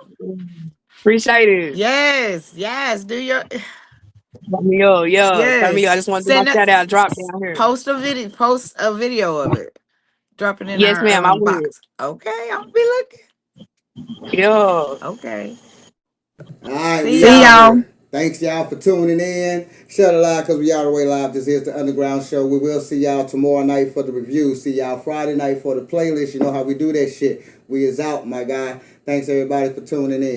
Appreciate it. Yes. Do your... Turn me up, Turn me up. I just want to do my shout out drop down here. Post a video of it. Drop it in yes, our ma'am, I will. box. Okay, I'll be looking. Yeah. Okay. All right, see y'all. Thanks y'all for tuning in. Shut it live because we all the way live. This is the UndaGround Shoow. We will see y'all tomorrow night for the review. See y'all Friday night for the playlist. You know how we do that shit. We is out, my guy. Thanks everybody for tuning in.